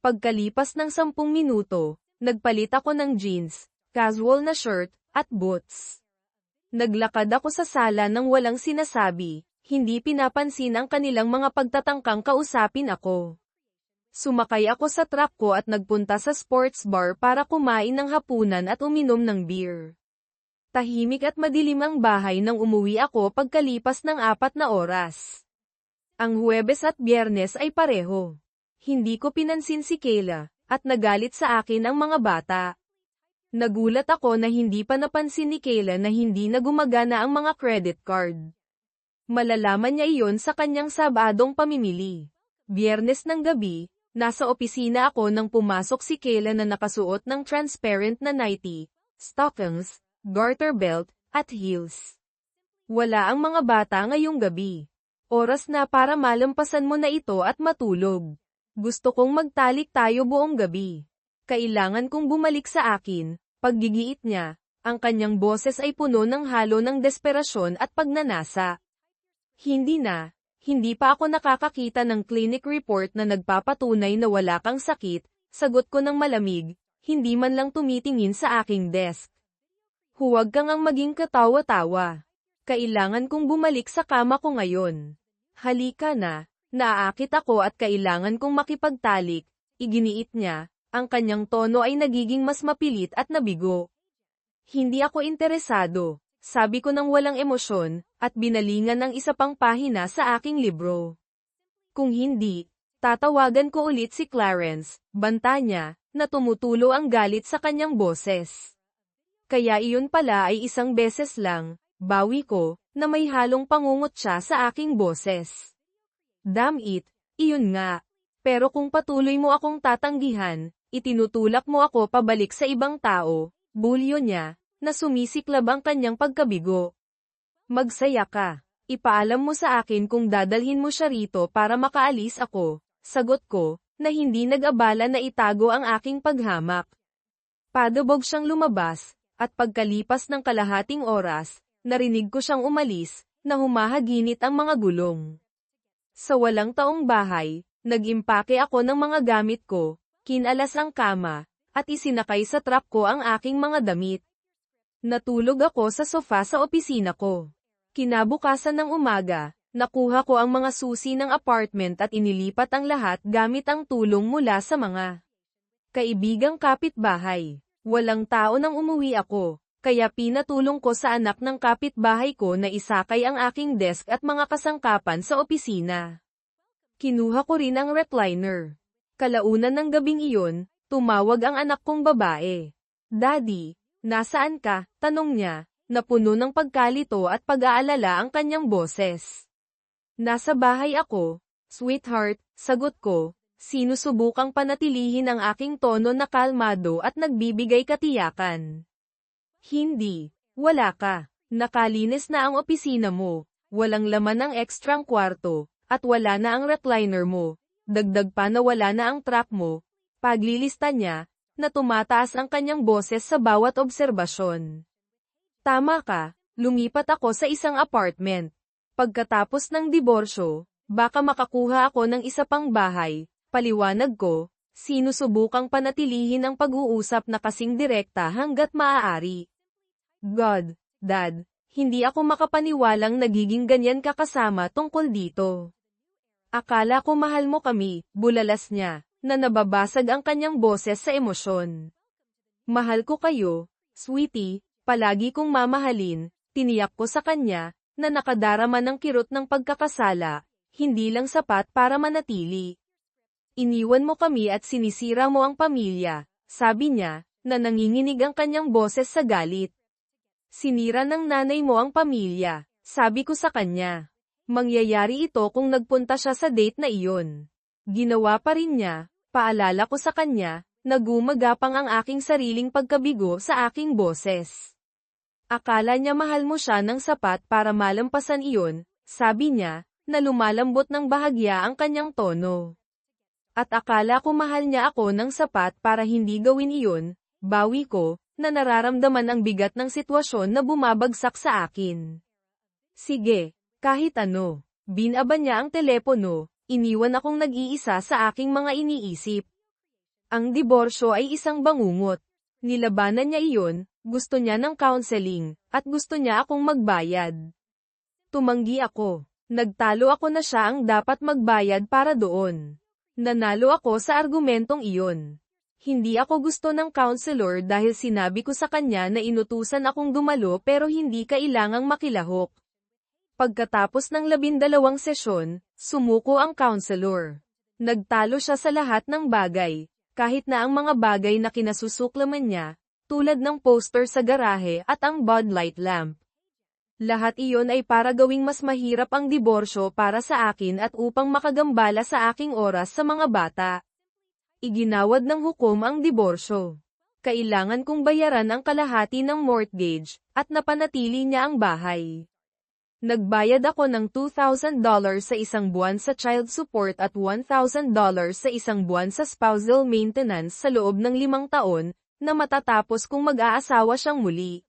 Pagkalipas ng 10 minuto, nagpalit ako ng jeans, casual na shirt, at boots. Naglakad ako sa sala nang walang sinasabi, hindi pinapansin ang kanilang mga pagtatangkang kausapin ako. Sumakay ako sa truck ko at nagpunta sa sports bar para kumain ng hapunan at uminom ng beer. Tahimik at madilim ang bahay nang umuwi ako pagkalipas ng 4 na oras. Ang Huwebes at Biyernes ay pareho. Hindi ko pinansin si Kayla, at nagalit sa akin ang mga bata. Nagulat ako na hindi pa napansin ni Kayla na hindi na gumagana ang mga credit card. Malalaman niya iyon sa kanyang Sabadong pamimili. Biyernes ng gabi, nasa opisina ako nang pumasok si Kayla na nakasuot ng transparent na nightie, stockings, garter belt, at heels. Wala ang mga bata ngayong gabi. Oras na para malampasan mo na ito at matulog. Gusto kong magtalik tayo buong gabi. Kailangan kong bumalik sa akin. Paggigiit niya, ang kanyang boses ay puno ng halo ng desperasyon at pagnanasa. Hindi pa ako nakakakita ng clinic report na nagpapatunay na wala kang sakit, sagot ko ng malamig, hindi man lang tumitingin sa aking desk. Huwag kang ang maging katawa-tawa. Kailangan kong bumalik sa kama ko ngayon. Halika na, naaakit ako at kailangan kong makipagtalik, iginiit niya. Ang kanyang tono ay nagiging mas mapilit at nabigo. Hindi ako interesado, sabi ko nang walang emosyon, at binalingan ng isa pang pahina sa aking libro. Kung hindi, tatawagan ko ulit si Clarence, banta niya, na tumutulo ang galit sa kanyang boses. Kaya iyon pala ay isang beses lang, bawi ko, na may halong pangungutya sa aking boses. Damn it, iyon nga. Pero kung patuloy mo akong tatanggihan, itinutulak mo ako pabalik sa ibang tao, bulyo niya, na sumisiklab ang kanyang pagkabigo. Magsaya ka. Ipaalam mo sa akin kung dadalhin mo siya rito para makaalis ako, sagot ko, na hindi nag-abala na itago ang aking paghamak. Padubog siyang lumabas, at pagkalipas ng kalahating oras, narinig ko siyang umalis, na humahaginit ang mga gulong. Sa walang taong bahay, nag-impake ako ng mga gamit ko, kinalas ang kama, at isinakay sa truck ko ang aking mga damit. Natulog ako sa sofa sa opisina ko. Kinabukasan ng umaga, nakuha ko ang mga susi ng apartment at inilipat ang lahat gamit ang tulong mula sa mga kaibigang kapitbahay. Walang tao nang umuwi ako, kaya pinatulong ko sa anak ng kapitbahay ko na isakay ang aking desk at mga kasangkapan sa opisina. Kinuha ko rin ang recliner. Kalaunan ng gabing iyon, tumawag ang anak kong babae. Daddy, nasaan ka? Tanong niya, na puno ng pagkalito at pag-aalala ang kanyang boses. Nasa bahay ako, sweetheart, sagot ko, sinusubukang panatilihin ang aking tono na kalmado at nagbibigay katiyakan. Hindi, wala ka. Nakalinis na ang opisina mo, walang laman ang ekstrang kwarto, at wala na ang recliner mo, dagdag pa na wala na ang truck mo. Paglilista niya, na tumataas ang kanyang boses sa bawat obserbasyon. Tama ka, lumipat ako sa isang apartment. Pagkatapos ng diborsyo, baka makakuha ako ng isa pang bahay, paliwanag ko, sinusubukang panatilihin ang pag-uusap na kasing direkta hanggat maaari. God, Dad, hindi ako makapaniwalang nagiging ganyan ka kasama tungkol dito. Akala ko mahal mo kami, bulalas niya, na nababasag ang kanyang boses sa emosyon. Mahal ko kayo, sweetie. Palagi kong mamahalin, tiniyak ko sa kanya, na nakadarama ng kirot ng pagkakasala, hindi lang sapat para manatili. Iniwan mo kami at sinisira mo ang pamilya, sabi niya, na nanginginig ang kanyang boses sa galit. Sinira ng nanay mo ang pamilya, sabi ko sa kanya. Mangyayari ito kung nagpunta siya sa date na iyon. Ginawa pa rin niya, paalala ko sa kanya, na gumagapang ang aking sariling pagkabigo sa aking boses. Akala niya mahal mo siya ng sapat para malampasan iyon, sabi niya, na lumalambot ng bahagya ang kanyang tono. At akala ko mahal niya ako ng sapat para hindi gawin iyon, bawi ko, na nararamdaman ang bigat ng sitwasyon na bumabagsak sa akin. Sige, kahit ano, binaba niya ang telepono, iniwan akong nag-iisa sa aking mga iniisip. Ang diborsyo ay isang bangungot. Nilabanan niya iyon, gusto niya ng counseling, at gusto niya akong magbayad. Tumanggi ako. Nagtalo ako na siya ang dapat magbayad para doon. Nanalo ako sa argumentong iyon. Hindi ako gusto ng counselor dahil sinabi ko sa kanya na inutusan akong dumalo pero hindi kailangang makilahok. Pagkatapos ng 12 sesyon, sumuko ang counselor. Nagtalo siya sa lahat ng bagay. Kahit na ang mga bagay na kinasusuklaman niya, tulad ng poster sa garahe at ang Bud Light lamp. Lahat iyon ay para gawing mas mahirap ang diborsyo para sa akin at upang makagambala sa aking oras sa mga bata. Iginawad ng hukom ang diborsyo. Kailangan kong bayaran ang kalahati ng mortgage, at napanatili niya ang bahay. Nagbayad ako ng $2,000 sa isang buwan sa child support at $1,000 sa isang buwan sa spousal maintenance sa loob ng 5 taon, na matatapos kung mag-aasawa siyang muli.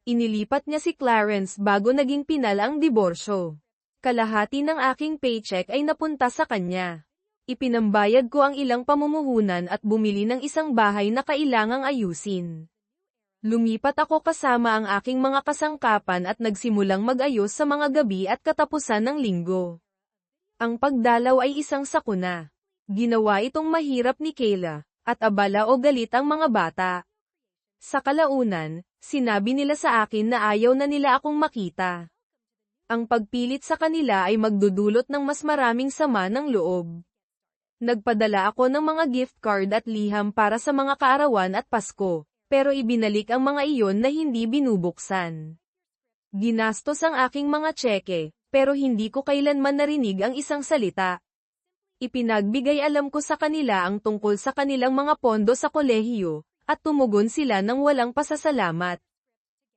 Inilipat niya si Clarence bago naging pinal ang diborsyo. Kalahati ng aking paycheck ay napunta sa kanya. Ipinambayad ko ang ilang pamumuhunan at bumili ng isang bahay na kailangang ayusin. Lumipat ako kasama ang aking mga kasangkapan at nagsimulang mag-ayos sa mga gabi at katapusan ng linggo. Ang pagdalaw ay isang sakuna. Ginawa itong mahirap ni Kayla, at abala o galit ang mga bata. Sa kalaunan, Sinabi nila sa akin na ayaw na nila akong makita. Ang pagpilit sa kanila ay magdudulot ng mas maraming sama ng loob. Nagpadala ako ng mga gift card at liham para sa mga kaarawan at Pasko, pero ibinalik ang mga iyon na hindi binubuksan. Ginastos ang aking mga tseke, pero hindi ko kailanman narinig ang isang salita. Ipinagbigay alam ko sa kanila ang tungkol sa kanilang mga pondo sa kolehiyo, at tumugon sila ng walang pasasalamat.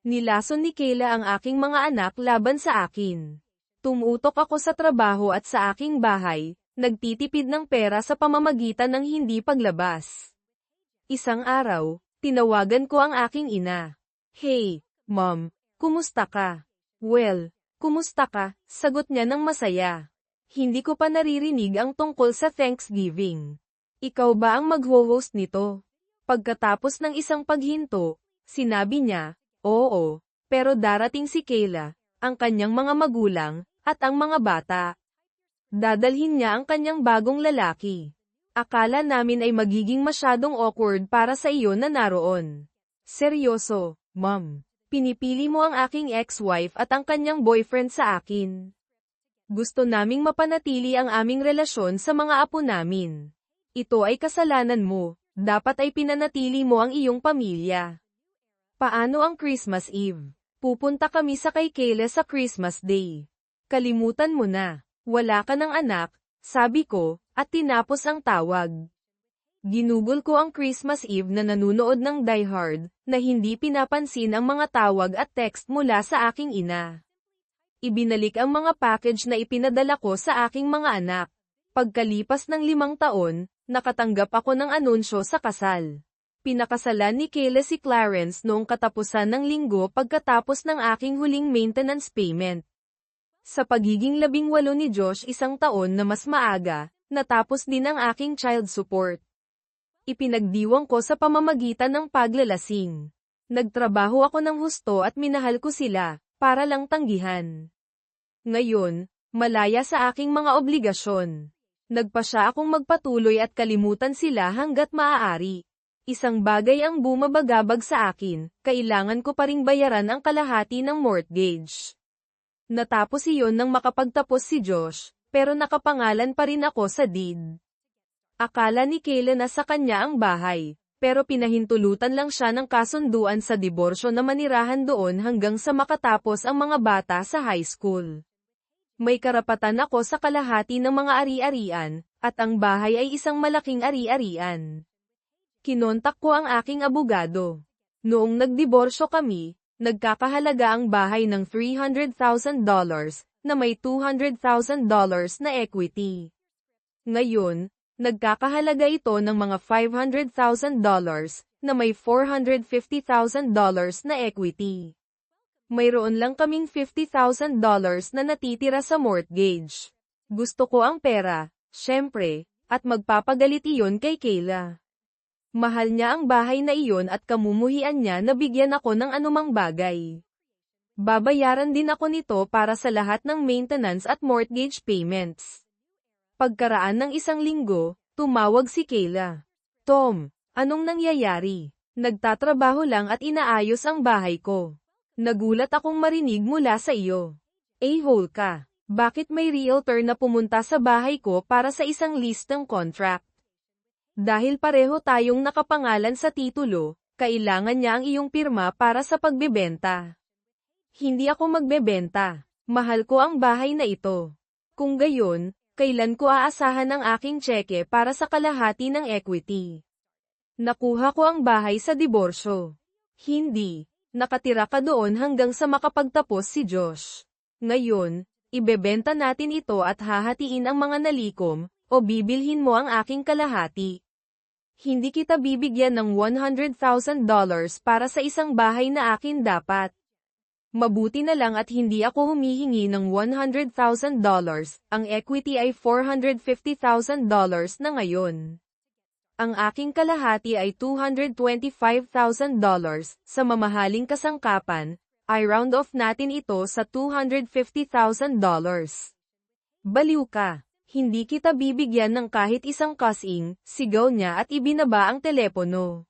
Nilason ni Kayla ang aking mga anak laban sa akin. Tumutok ako sa trabaho at sa aking bahay, nagtitipid ng pera sa pamamagitan ng hindi paglabas. Isang araw, tinawagan ko ang aking ina. "Hey, Mom, kumusta ka?" "Well, kumusta ka?" sagot niya ng masaya. "Hindi ko pa naririnig ang tungkol sa Thanksgiving. Ikaw ba ang magho-host nito?" Pagkatapos ng isang paghinto, sinabi niya, "Oo, pero darating si Kayla, ang kanyang mga magulang, at ang mga bata. Dadalhin niya ang kanyang bagong lalaki. Akala namin ay magiging masyadong awkward para sa iyo na naroon." "Seryoso, Mom. Pinipili mo ang aking ex-wife at ang kanyang boyfriend sa akin. Gusto naming mapanatili ang aming relasyon sa mga apo namin. Ito ay kasalanan mo. Dapat ay pinanatili mo ang iyong pamilya." "Paano ang Christmas Eve? Pupunta kami sa kay Kayla sa Christmas Day." "Kalimutan mo na. Wala ka ng anak," sabi ko, at tinapos ang tawag. Ginugol ko ang Christmas Eve na nanunood ng Die Hard, na hindi pinapansin ang mga tawag at text mula sa aking ina. Ibinalik ang mga package na ipinadala ko sa aking mga anak. Pagkalipas ng 5 taon, nakatanggap ako ng anunsyo sa kasal. Pinakasalan ni Kayla si Clarence noong katapusan ng linggo pagkatapos ng aking huling maintenance payment. Sa pagiging 18 ni Josh 1 taon na mas maaga, natapos din ang aking child support. Ipinagdiwang ko sa pamamagitan ng paglalasing. Nagtrabaho ako ng husto at minahal ko sila, para lang tanggihan. Ngayon, malaya sa aking mga obligasyon. Nagpasya akong magpatuloy at kalimutan sila hanggat maaari. Isang bagay ang bumabagabag sa akin, kailangan ko pa ring bayaran ang kalahati ng mortgage. Natapos iyon nang makapagtapos si Josh, pero nakapangalan pa rin ako sa deed. Akala ni Kayla na sa kanya ang bahay, pero pinahintulutan lang siya ng kasunduan sa diborsyo na manirahan doon hanggang sa makatapos ang mga bata sa high school. May karapatan ako sa kalahati ng mga ari-arian, at ang bahay ay isang malaking ari-arian. Kinontak ko ang aking abogado. Noong nagdiborsyo kami, nagkakahalaga ang bahay ng $300,000, na may $200,000 na equity. Ngayon, nagkakahalaga ito ng mga $500,000, na may $450,000 na equity. Mayroon lang kaming $50,000 na natitira sa mortgage. Gusto ko ang pera, syempre, at magpapagalit iyon kay Kayla. Mahal niya ang bahay na iyon at kamumuhian niya na bigyan ako ng anumang bagay. Babayaran din ako nito para sa lahat ng maintenance at mortgage payments. Pagkaraan ng 1 linggo, tumawag si Kayla. "Tom, anong nangyayari? Nagtatrabaho lang at inaayos ang bahay ko. Nagulat akong marinig mula sa iyo. A-hole ka. Bakit may realtor na pumunta sa bahay ko para sa isang listang contract? Dahil pareho tayong nakapangalan sa titulo, kailangan niya ang iyong pirma para sa pagbebenta." "Hindi ako magbebenta. Mahal ko ang bahay na ito. Kung gayon, kailan ko aasahan ang aking tseke para sa kalahati ng equity? Nakuha ko ang bahay sa diborsyo." "Hindi. Nakatira ka doon hanggang sa makapagtapos si Josh. Ngayon, ibebenta natin ito at hahatiin ang mga nalikom, o bibilhin mo ang aking kalahati. Hindi kita bibigyan ng $100,000 para sa isang bahay na akin dapat. Mabuti na lang at hindi ako humihingi ng $100,000, ang equity ay $450,000 na ngayon. Ang aking kalahati ay $225,000, sa mamahaling kasangkapan, ay round off natin ito sa $250,000. Baliw ka. Hindi kita bibigyan ng kahit isang kasing, sigaw niya at ibinaba ang telepono.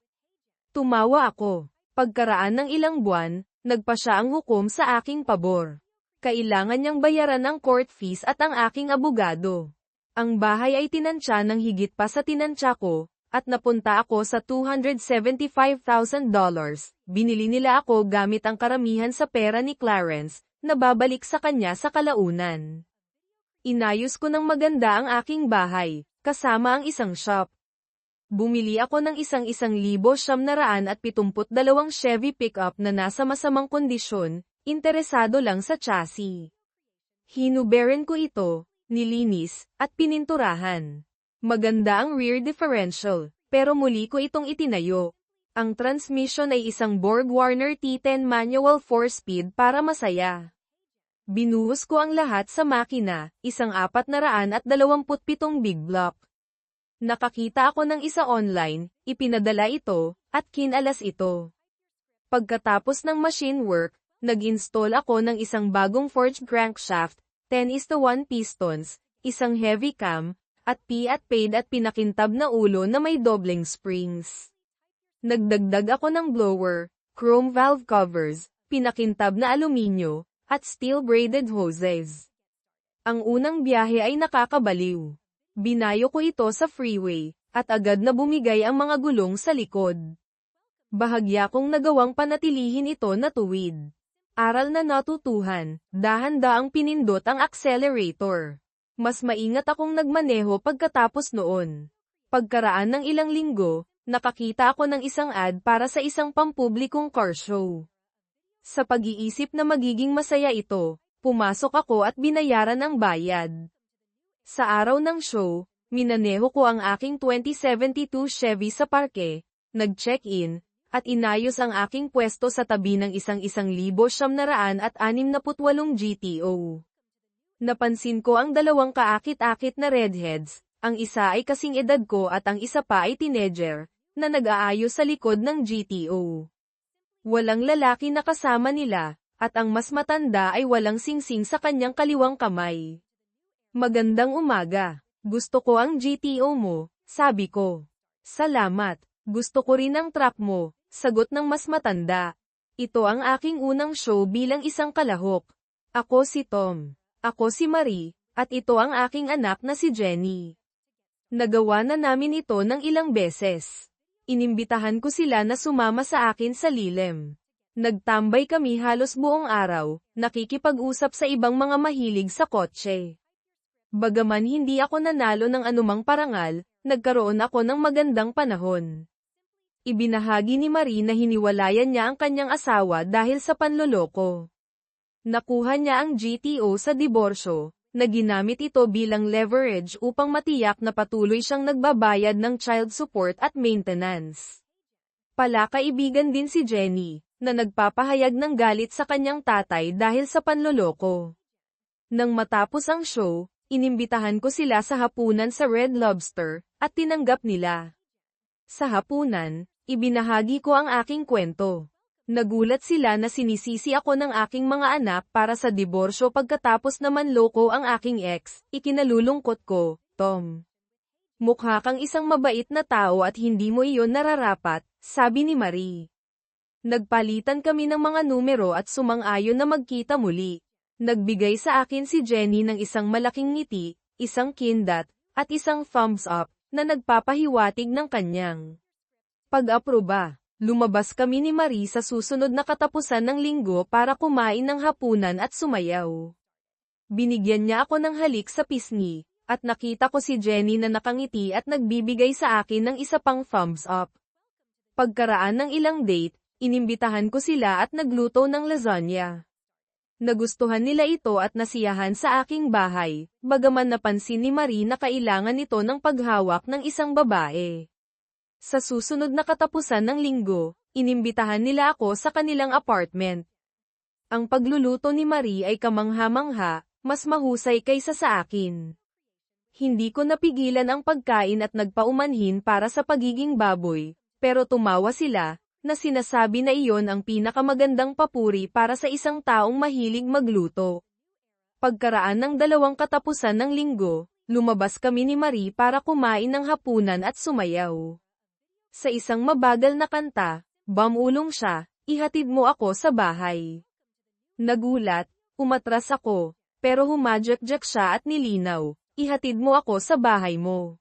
Tumawa ako. Pagkaraan ng ilang buwan, nagpa siya ang hukom sa aking pabor. Kailangan niyang bayaran ang court fees at ang aking abogado. Ang bahay ay tinansya ng higit pa sa tinansya ko, at napunta ako sa $275,000. Binili nila ako gamit ang karamihan sa pera ni Clarence, na babalik sa kanya sa kalaunan. Inayos ko ng maganda ang aking bahay, kasama ang isang shop. Bumili ako ng $1,972 Chevy pickup na nasa masamang kondisyon, interesado lang sa chassis. Hinuberan ko ito, nilinis, at pininturahan. Maganda ang rear differential, pero muli ko itong itinayo. Ang transmission ay isang Borg-Warner T10 manual 4-speed para masaya. Binuhos ko ang lahat sa makina, isang 427 big block. Nakakita ako ng isa online, ipinadala ito, at kinalas ito. Pagkatapos ng machine work, nag-install ako ng isang bagong forged crankshaft, 10:1 pistons, isang heavy cam, at paid at pinakintab na ulo na may dobleng springs. Nagdagdag ako ng blower, chrome valve covers, pinakintab na aluminyo, at steel braided hoses. Ang unang biyahe ay nakakabaliw. Binayo ko ito sa freeway, at agad na bumigay ang mga gulong sa likod. Bahagya kong nagawang panatilihin ito na tuwid. Aral na natutuhan, dahan-daang pinindot ang accelerator. Mas maingat akong nagmaneho pagkatapos noon. Pagkaraan ng ilang linggo, nakakita ako ng isang ad para sa isang pampublikong car show. Sa pag-iisip na magiging masaya ito, pumasok ako at binayaran ang bayad. Sa araw ng show, minaneho ko ang aking 2072 Chevy sa parke, nag-check-in, at inayos ang aking pwesto sa tabi ng $1,968 GTO. Napansin ko ang dalawang kaakit-akit na redheads, ang isa ay kasing edad ko at ang isa pa ay teenager, na nag-aayos sa likod ng GTO. Walang lalaki na kasama nila, at ang mas matanda ay walang singsing sa kanyang kaliwang kamay. Magandang umaga. Gusto ko ang GTO mo, sabi ko. Salamat. Gusto ko rin ang truck mo, sagot ng mas matanda. Ito ang aking unang show bilang isang kalahok. Ako si Tom. Ako si Marie, at ito ang aking anak na si Jenny. Nagawa na namin ito ng ilang beses. Inimbitahan ko sila na sumama sa akin sa lilim. Nagtambay kami halos buong araw, nakikipag-usap sa ibang mga mahilig sa kotse. Bagaman hindi ako nanalo ng anumang parangal, nagkaroon ako ng magandang panahon. Ibinahagi ni Marie na hiniwalayan niya ang kanyang asawa dahil sa panloloko. Nakuha niya ang GTO sa diborsyo, na ginamit ito bilang leverage upang matiyak na patuloy siyang nagbabayad ng child support at maintenance. Palakaibigan din si Jenny, na nagpapahayag ng galit sa kanyang tatay dahil sa panloloko. Nang matapos ang show, inimbitahan ko sila sa hapunan sa Red Lobster, at tinanggap nila. Sa hapunan, ibinahagi ko ang aking kwento. Nagulat sila na sinisisi ako ng aking mga anak para sa diborsyo pagkatapos naman loko ang aking ex, ikinalulungkot ko, Tom. Mukha kang isang mabait na tao at hindi mo iyon nararapat, sabi ni Marie. Nagpalitan kami ng mga numero at sumang-ayon na magkita muli. Nagbigay sa akin si Jenny ng isang malaking ngiti, isang kindat, at isang thumbs up, na nagpapahiwatig ng kanyang pag-aproba. Lumabas kami ni Marie sa susunod na katapusan ng linggo para kumain ng hapunan at sumayaw. Binigyan niya ako ng halik sa pisngi, at nakita ko si Jenny na nakangiti at nagbibigay sa akin ng isa pang thumbs up. Pagkaraan ng ilang date, inimbitahan ko sila at nagluto ng lasagna. Nagustuhan nila ito at nasiyahan sa aking bahay, bagaman napansin ni Marie na kailangan ito ng paghawak ng isang babae. Sa susunod na katapusan ng linggo, inimbitahan nila ako sa kanilang apartment. Ang pagluluto ni Marie ay kamangha-mangha, mas mahusay kaysa sa akin. Hindi ko napigilan ang pagkain at nagpaumanhin para sa pagiging baboy, pero tumawa sila, na sinasabi na iyon ang pinakamagandang papuri para sa isang taong mahilig magluto. Pagkaraan ng 2 katapusan ng linggo, lumabas kami ni Marie para kumain ng hapunan at sumayaw. Sa isang mabagal na kanta, Bumulong siya, ihatid mo ako sa bahay. Nagulat, umatras ako, pero humadyak-jak siya at nilinaw, ihatid mo ako sa bahay mo.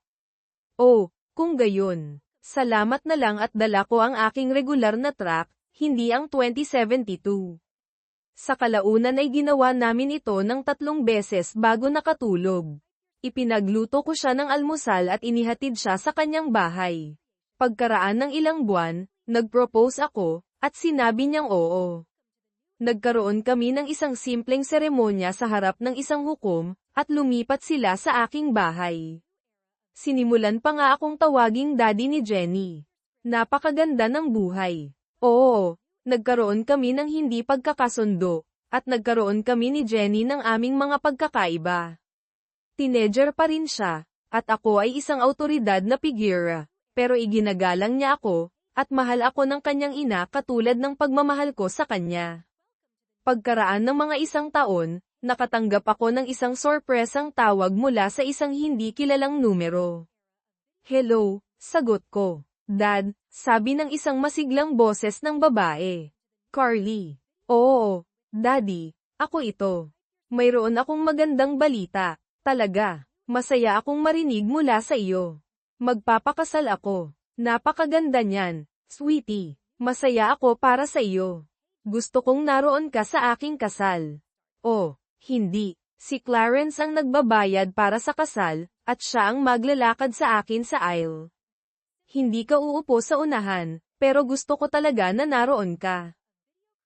Oh, kung gayon, salamat na lang at dala ko ang aking regular na truck, hindi ang 2072. Sa kalaunan ay ginawa namin ito ng 3 beses bago nakatulog. Ipinagluto ko siya ng almusal at inihatid siya sa kanyang bahay. Pagkaraan ng ilang buwan, nag-propose ako, at sinabi niyang oo. Nagkaroon kami ng isang simpleng seremonya sa harap ng isang hukom, at lumipat sila sa aking bahay. Sinimulan pa nga akong tawaging daddy ni Jenny. Napakaganda ng buhay. Oo, nagkaroon kami ng hindi pagkakasundo, at nagkaroon kami ni Jenny ng aming mga pagkakaiba. Teenager pa rin siya, at ako ay isang awtoridad na figura, pero iginagalang niya ako, at mahal ako ng kanyang ina katulad ng pagmamahal ko sa kanya. Pagkaraan ng mga 1 taon, nakatanggap ako ng isang sorpresang tawag mula sa isang hindi kilalang numero. Hello, sagot ko. Dad, sabi ng isang masiglang boses ng babae. Carly. Oo, Daddy, ako ito. Mayroon akong magandang balita. Talaga, masaya akong marinig mula sa iyo. Magpapakasal ako. Napakaganda niyan, sweetie. Masaya ako para sa iyo. Gusto kong naroon ka sa aking kasal. Oh, hindi. Si Clarence ang nagbabayad para sa kasal, at siya ang maglalakad sa akin sa aisle. Hindi ka uupo sa unahan, pero gusto ko talaga na naroon ka.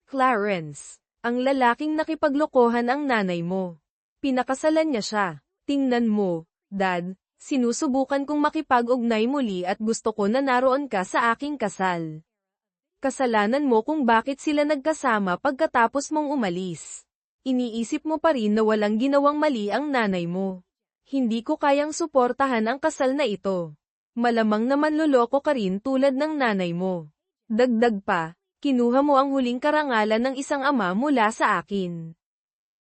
Clarence, ang lalaking nakipaglokohan ang nanay mo. Pinakasalan niya siya. Tingnan mo, Dad, sinusubukan kong makipag-ugnay muli at gusto ko na naroon ka sa aking kasal. Kasalanan mo kung bakit sila nagkasama pagkatapos mong umalis. Iniisip mo pa rin na walang ginawang mali ang nanay mo. Hindi ko kayang suportahan ang kasal na ito. Malamang naman loloko ka rin tulad ng nanay mo. Dagdag pa, kinuha mo ang huling karangalan ng isang ama mula sa akin.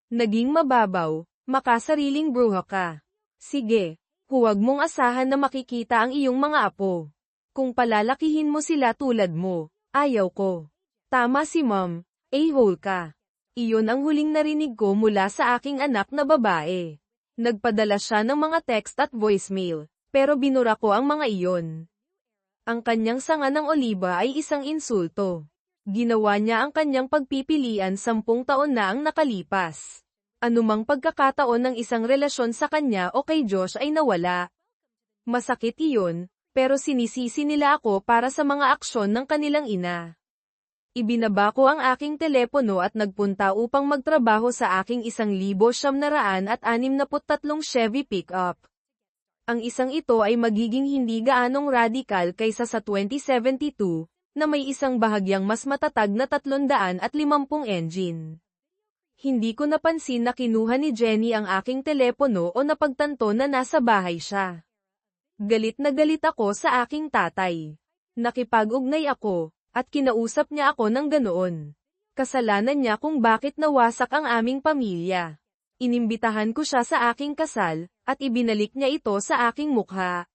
Naging mababaw, makasariling bruha ka. Sige, huwag mong asahan na makikita ang iyong mga apo. Kung palalakihin mo sila tulad mo, ayaw ko. Tama si Mom, a-hole ka. Iyon ang huling narinig ko mula sa aking anak na babae. Nagpadala siya ng mga text at voicemail, pero binura ko ang mga iyon. Ang kanyang sanga ng oliba ay isang insulto. Ginawa niya ang kanyang pagpipilian 10 taon na ang nakalipas. Anumang pagkakataon ng isang relasyon sa kanya o kay Josh ay nawala. Masakit iyon, pero sinisisi nila ako para sa mga aksyon ng kanilang ina. Ibinaba ko ang aking telepono at nagpunta upang magtrabaho sa aking 1,963 Chevy pickup. Ang isang ito ay magiging hindi gaanong radikal kaysa sa 2072, na may isang bahagyang mas matatag na 350 engine. Hindi ko napansin na kinuha ni Jenny ang aking telepono o napagtanto na nasa bahay siya. Galit na galit ako sa aking tatay. Nakipag-ugnay ako, at kinausap niya ako ng ganoon. Kasalanan niya kung bakit nawasak ang aming pamilya. Inimbitahan ko siya sa aking kasal, at ibinalik niya ito sa aking mukha.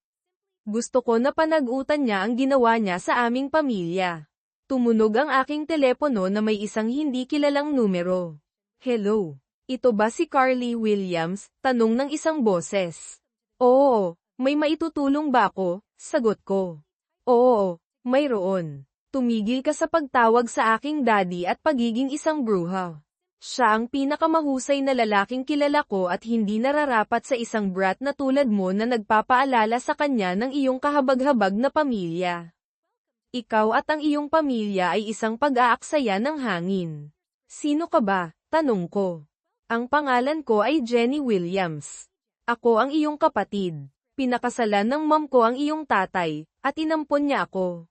Gusto ko na panag-utan niya ang ginawa niya sa aming pamilya. Tumunog ang aking telepono na may isang hindi kilalang numero. Hello, ito ba si Carly Williams? Tanong ng isang boses. Oo, may maitutulong ba ako? Sagot ko. Oo, mayroon. Tumigil ka sa pagtawag sa aking daddy at pagiging isang bruha. Siya ang pinakamahusay na lalaking kilala ko at hindi nararapat sa isang brat na tulad mo na nagpapaalala sa kanya ng iyong kahabag-habag na pamilya. Ikaw at ang iyong pamilya ay isang pag-aaksaya ng hangin. Sino ka ba? Tanong ko. Ang pangalan ko ay Jenny Williams. Ako ang iyong kapatid. Pinakasalan ng mom ko ang iyong tatay, at inampon niya ako.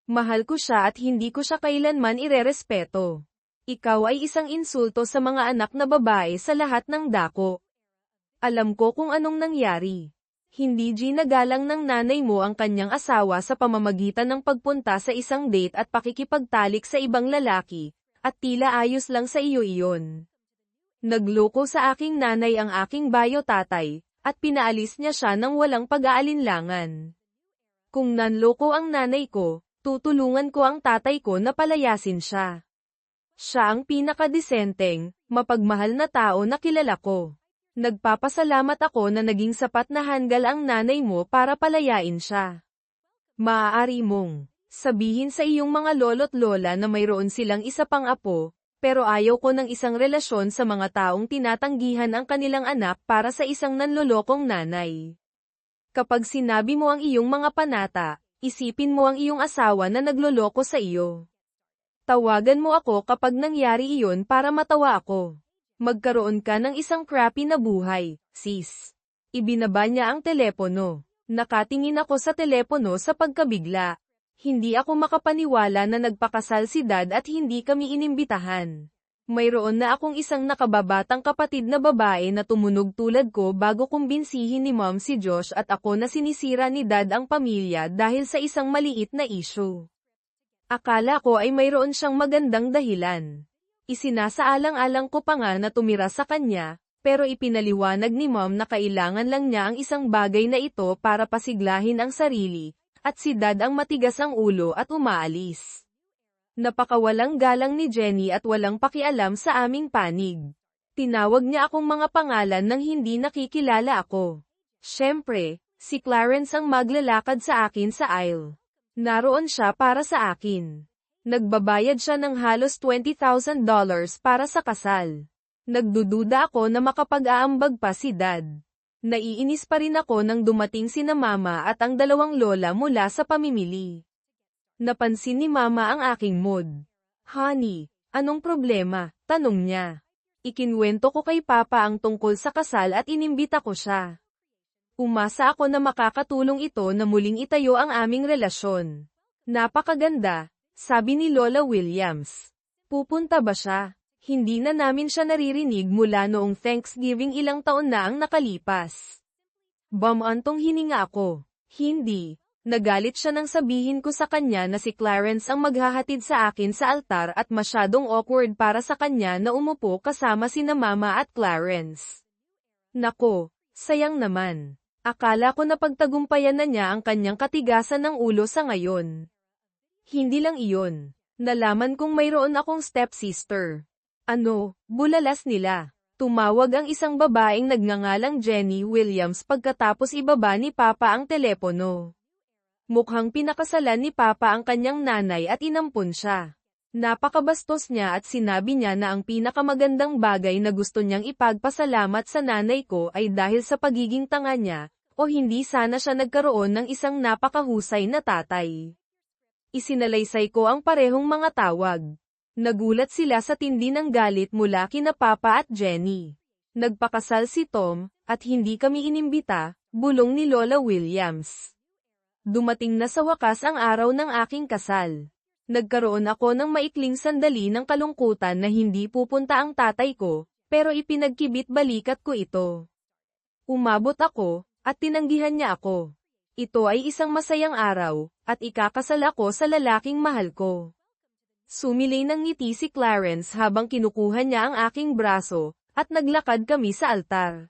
Mahal ko siya at hindi ko siya kailanman irerespeto. Ikaw ay isang insulto sa mga anak na babae sa lahat ng dako. Alam ko kung anong nangyari. Hindi ginagalang ng nanay mo ang kanyang asawa sa pamamagitan ng pagpunta sa isang date at pakikipagtalik sa ibang lalaki, at tila ayos lang sa iyo iyon. Nagloko sa aking nanay ang aking bayo tatay, at pinaalis niya siya ng walang pag-aalinlangan. Kung nanloko ang nanay ko, Tutulungan ko ang tatay ko na palayasin siya. Siya ang pinakadesenteng, mapagmahal na tao na kilala ko. Nagpapasalamat ako na naging sapat na handgal ang nanay mo para palayain siya. Maaari mong sabihin sa iyong mga lolo't lola na mayroon silang isa pang apo, pero ayaw ko ng isang relasyon sa mga taong tinatanggihan ang kanilang anak para sa isang nanlolokong nanay. Kapag sinabi mo ang iyong mga panata, isipin mo ang iyong asawa na nagloloko sa iyo. Tawagan mo ako kapag nangyari iyon para matawa ako. Magkaroon ka ng isang crappy na buhay, sis. Ibinaba niya ang telepono. Nakatingin ako sa telepono sa pagkabigla. Hindi ako makapaniwala na nagpakasal si Dad at hindi kami inimbitahan. Mayroon na akong isang nakababatang kapatid na babae na tumunog tulad ko bago kumbinsihin ni Mom si Josh at ako na sinisira ni Dad ang pamilya dahil sa isang maliit na issue. Akala ko ay mayroon siyang magandang dahilan. Isinasaalang-alang ko pa nga na tumira sa kanya, pero ipinaliwanag ni Mom na kailangan lang niya ang isang bagay na ito para pasiglahin ang sarili, at si Dad ang matigas ang ulo at umaalis. Napakawalang galang ni Jenny at walang pakialam sa aming panig. Tinawag niya akong mga pangalan nang hindi nakikilala ako. Siyempre, si Clarence ang maglalakad sa akin sa aisle. Naroon siya para sa akin. Nagbabayad siya ng halos $20,000 para sa kasal. Nagdududa ako na makapag-aambag pa si Dad. Naiinis pa rin ako nang dumating sina Mama at ang dalawang lola mula sa pamimili. Napansin ni Mama ang aking mood. Honey, anong problema? Tanong niya. Ikinwento ko kay Papa ang tungkol sa kasal at inimbita ko siya. Umasa ako na makakatulong ito na muling itayo ang aming relasyon. Napakaganda, sabi ni Lola Williams. Pupunta ba siya? Hindi na namin siya naririnig mula noong Thanksgiving, ilang taon na ang nakalipas. Bumantong hininga ako. Hindi. Nagalit siya nang sabihin ko sa kanya na si Clarence ang maghahatid sa akin sa altar at masyadong awkward para sa kanya na umupo kasama sina Mama at Clarence. Nako, sayang naman. Akala ko na pagtagumpayan na niya ang kanyang katigasan ng ulo sa ngayon. Hindi lang iyon. Nalaman kong mayroon akong stepsister. Ano, bulalas nila. Tumawag ang isang babaeng nagngangalang Jenny Williams pagkatapos ibaba ni Papa ang telepono. Mukhang pinakasalan ni Papa ang kanyang nanay at inampun siya. Napakabastos niya at sinabi niya na ang pinakamagandang bagay na gusto niyang ipagpasalamat sa nanay ko ay dahil sa pagiging tanga niya, o hindi sana siya nagkaroon ng isang napakahusay na tatay. Isinalaysay ko ang parehong mga tawag. Nagulat sila sa tindi ng galit mula kina Papa at Jenny. Nagpakasal si Tom, at hindi kami inimbita, bulong ni Lola Williams. Dumating na sa wakas ang araw ng aking kasal. Nagkaroon ako ng maikling sandali ng kalungkutan na hindi pupunta ang tatay ko, pero ipinagkibit balikat ko ito. Umabot ako, at tinanggihan niya ako. Ito ay isang masayang araw, at ikakasal ako sa lalaking mahal ko. Sumilay ng ngiti si Clarence habang kinukuha niya ang aking braso, at naglakad kami sa altar.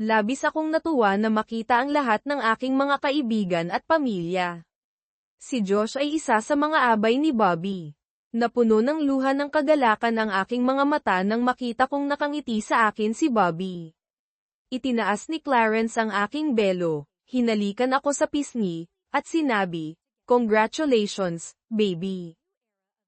Labis akong natuwa na makita ang lahat ng aking mga kaibigan at pamilya. Si Josh ay isa sa mga abay ni Bobby. Napuno ng luha ng kagalakan ang aking mga mata nang makita kong nakangiti sa akin si Bobby. Itinaas ni Clarence ang aking belo, hinalikan ako sa pisngi, at sinabi, "Congratulations, baby."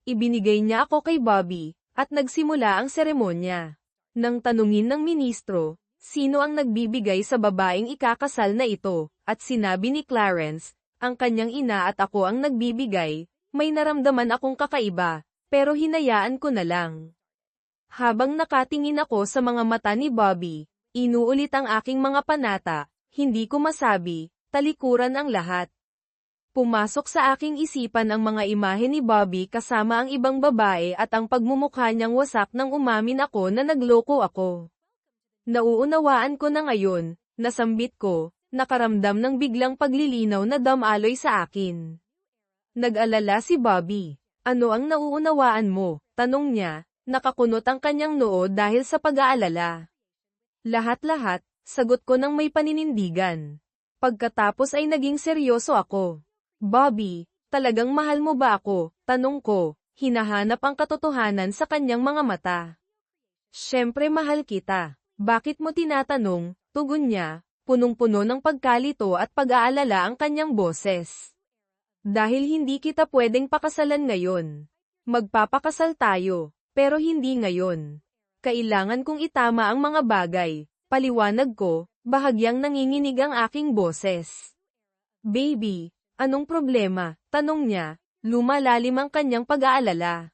Ibinigay niya ako kay Bobby, at nagsimula ang seremonya. Nang tanungin ng ministro, sino ang nagbibigay sa babaeng ikakasal na ito, at sinabi ni Clarence, ang kanyang ina at ako ang nagbibigay, may naramdaman akong kakaiba, pero hinayaan ko na lang. Habang nakatingin ako sa mga mata ni Bobby, inuulit ang aking mga panata, hindi ko masabi, talikuran ang lahat. Pumasok sa aking isipan ang mga imahe ni Bobby kasama ang ibang babae at ang pagmumukha niyang wasak nang umamin ako na nagloko ako. Nauunawaan ko na ngayon, nasambit ko, nakaramdam ng biglang paglilinaw na damaloy sa akin. Nag-alala si Bobby. Ano ang nauunawaan mo? Tanong niya, nakakunot ang kanyang noo dahil sa pag-aalala. Lahat-lahat, sagot ko ng may paninindigan. Pagkatapos ay naging seryoso ako. Bobby, Talagang mahal mo ba ako? Tanong ko, hinahanap ang katotohanan sa kanyang mga mata. Siyempre mahal kita. Bakit mo tinatanong? Tugon niya, punong-puno ng pagkalito at pag-aalala ang kanyang boses. Dahil hindi kita pwedeng pakasalan ngayon. Magpapakasal tayo, pero hindi ngayon. Kailangan kong itama ang mga bagay, paliwanag ko, bahagyang nanginginig ang aking boses. Baby, anong problema? Tanong niya, lumalalim ang kanyang pag-aalala.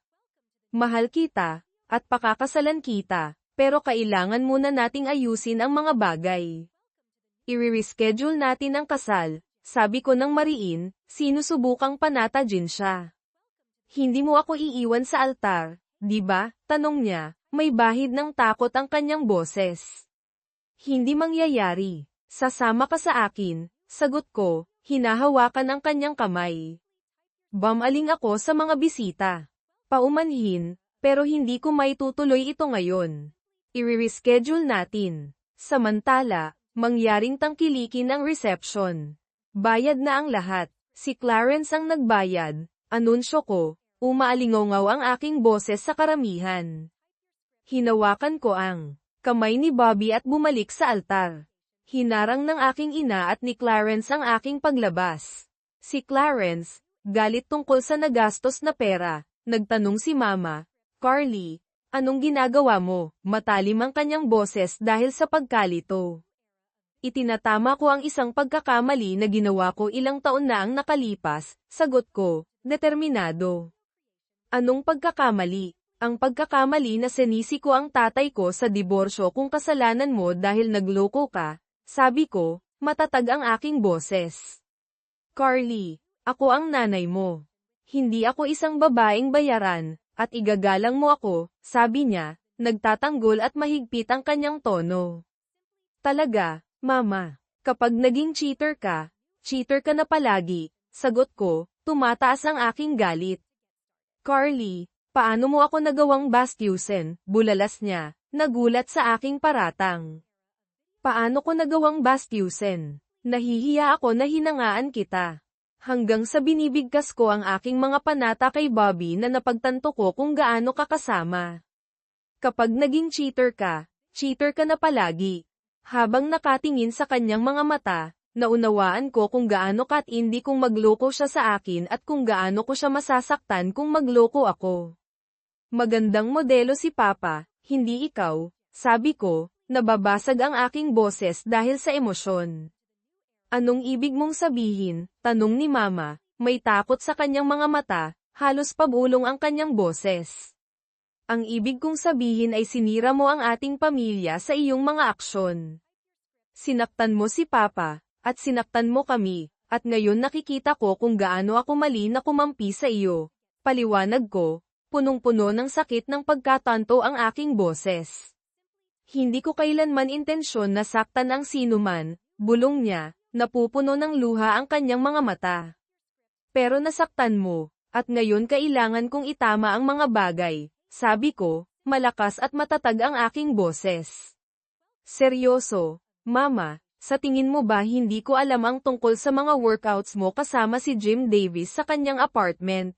Mahal kita, at pakakasalan kita, pero kailangan muna nating ayusin ang mga bagay. I-reschedule natin ang kasal, sabi ko ng mariin, sinusubukang panatagin siya. Hindi mo ako iiwan sa altar, di ba? Tanong niya, may bahid ng takot ang kanyang boses. Hindi mangyayari. Sasama ka sa akin, sagot ko, hinahawakan ang kanyang kamay. Bumaling ako sa mga bisita. Paumanhin, pero hindi ko maitutuloy ito ngayon. I-reschedule natin. Samantala, mangyaring tangkilikin ang reception. Bayad na ang lahat. Si Clarence ang nagbayad. Anunsyo ko, umaalingaw ang aking boses sa karamihan. Hinawakan ko ang kamay ni Bobby at bumalik sa altar. Hinarang ng aking ina at ni Clarence ang aking paglabas. Si Clarence, galit tungkol sa nagastos na pera, nagtanong si Mama, Carly, anong ginagawa mo? Matalim ang kanyang boses dahil sa pagkalito. Itinatama ko ang isang pagkakamali na ginawa ko ilang taon na ang nakalipas, sagot ko, determinado. Anong pagkakamali? Ang pagkakamali na sinisi ko ang tatay ko sa diborsyo kung kasalanan mo dahil nagloko ka, sabi ko, matatag ang aking boses. Carly, ako ang nanay mo. Hindi ako isang babaeng bayaran, at igagalang mo ako, sabi niya, nagtatanggol at mahigpit ang kanyang tono. Talaga, Mama, kapag naging cheater ka na palagi, sagot ko, tumataas ang aking galit. Carly, paano mo ako nagawang bastyusin? Bulalas niya, nagulat sa aking paratang. Paano ko nagawang bastyusin? Nahihiya ako na hinangaan kita. Hanggang sa binibigkas ko ang aking mga panata kay Bobby na napagtanto ko kung gaano ka kasama. Kapag naging cheater ka na palagi. Habang nakatingin sa kanyang mga mata, naunawaan ko kung gaano katindi kung magloko siya sa akin at kung gaano ko siya masasaktan kung magloko ako. Magandang modelo si Papa, hindi ikaw, sabi ko, nababasag ang aking boses dahil sa emosyon. Anong ibig mong sabihin? Tanong ni Mama, may takot sa kanyang mga mata, halos pabulong ang kanyang boses. Ang ibig kong sabihin ay sinira mo ang ating pamilya sa iyong mga aksyon. Sinaktan mo si Papa, at sinaktan mo kami, at ngayon nakikita ko kung gaano ako mali na kumampi sa iyo. Paliwanag ko, punong-puno ng sakit ng pagkatanto ang aking boses. Hindi ko kailanman intensyon na saktan ang sinuman, bulong niya, napupuno ng luha ang kanyang mga mata. Pero nasaktan mo, at ngayon kailangan kong itama ang mga bagay. Sabi ko, malakas at matatag ang aking boses. Seryoso, Mama, sa tingin mo ba hindi ko alam ang tungkol sa mga workouts mo kasama si Jim Davis sa kanyang apartment?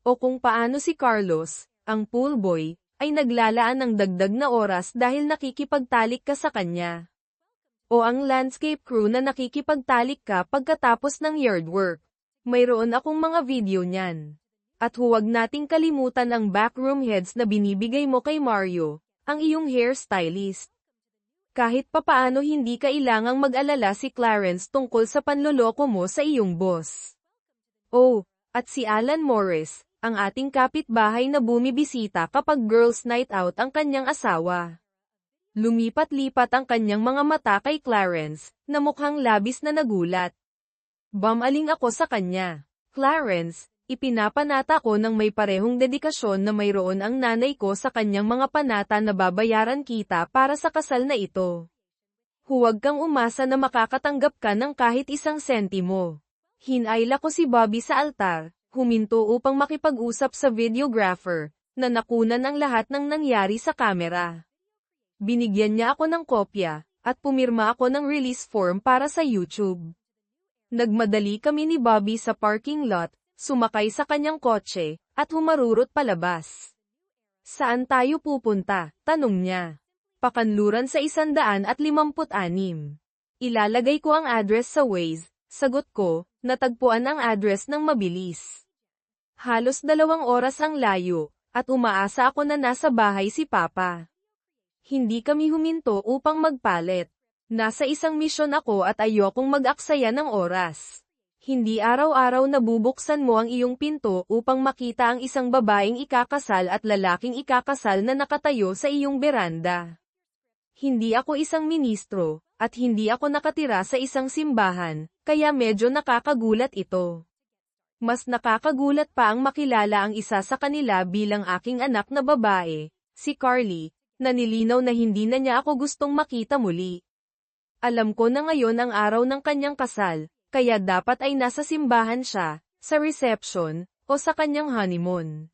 O kung paano si Carlos, ang pool boy, ay naglalaan ng dagdag na oras dahil nakikipagtalik ka sa kanya? O ang landscape crew na nakikipagtalik ka pagkatapos ng yard work? Mayroon akong mga video niyan. At huwag nating kalimutan ang backroom heads na binibigay mo kay Mario, ang iyong hairstylist. Kahit papaano hindi kailangang mag-alala si Clarence tungkol sa panloloko mo sa iyong boss. Oh, at si Alan Morris, ang ating kapitbahay na bumibisita kapag girls' night out ang kanyang asawa. Lumipat-lipat ang kanyang mga mata kay Clarence, na mukhang labis na nagulat. Bumaling ako sa kanya. Clarence, ipinapanata ko ng may parehong dedikasyon na mayroon ang nanay ko sa kanyang mga panata na babayaran kita para sa kasal na ito. Huwag kang umasa na makakatanggap ka ng kahit isang sentimo. Hinayla ko si Bobby sa altar, huminto upang makipag-usap sa videographer, na nakunan ang lahat ng nangyari sa kamera. Binigyan niya ako ng kopya, at pumirma ako ng release form para sa YouTube. Nagmadali kami ni Bobby sa parking lot, sumakay sa kanyang kotse, at humarurot palabas. Saan tayo pupunta? Tanong niya. Pakanluran sa 156. Ilalagay ko ang address sa Waze, sagot ko, natagpuan ang address ng mabilis. Halos 2 oras ang layo, at umaasa ako na nasa bahay si Papa. Hindi kami huminto upang magpalit. Nasa isang misyon ako at ayokong mag-aksaya ng oras. Hindi araw-araw na bubuksan mo ang iyong pinto upang makita ang isang babaeng ikakasal at lalaking ikakasal na nakatayo sa iyong beranda. Hindi ako isang ministro, at hindi ako nakatira sa isang simbahan, kaya medyo nakakagulat ito. Mas nakakagulat pa ang makilala ang isa sa kanila bilang aking anak na babae, si Carly, na nilinaw na hindi na niya ako gustong makita muli. Alam ko na ngayon ang araw ng kanyang kasal, kaya dapat ay nasa simbahan siya, sa reception, o sa kanyang honeymoon.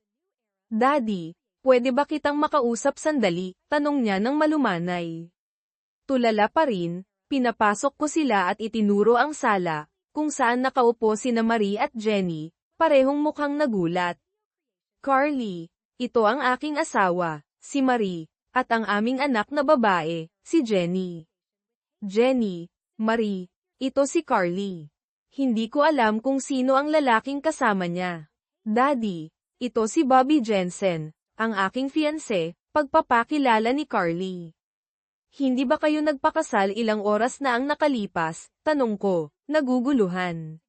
Daddy, pwede ba kitang makausap sandali? Tanong niya ng malumanay. Tulala pa rin, pinapasok ko sila at itinuro ang sala, kung saan nakaupo sina Marie at Jenny, parehong mukhang nagulat. Carly, ito ang aking asawa, si Marie, at ang aming anak na babae, si Jenny. Jenny, Marie, ito si Carly. Hindi ko alam kung sino ang lalaking kasama niya. Daddy, ito si Bobby Jensen, ang aking fiancé, pagpapakilala ni Carly. Hindi ba kayo nagpakasal ilang oras na ang nakalipas? Tanong ko, naguguluhan.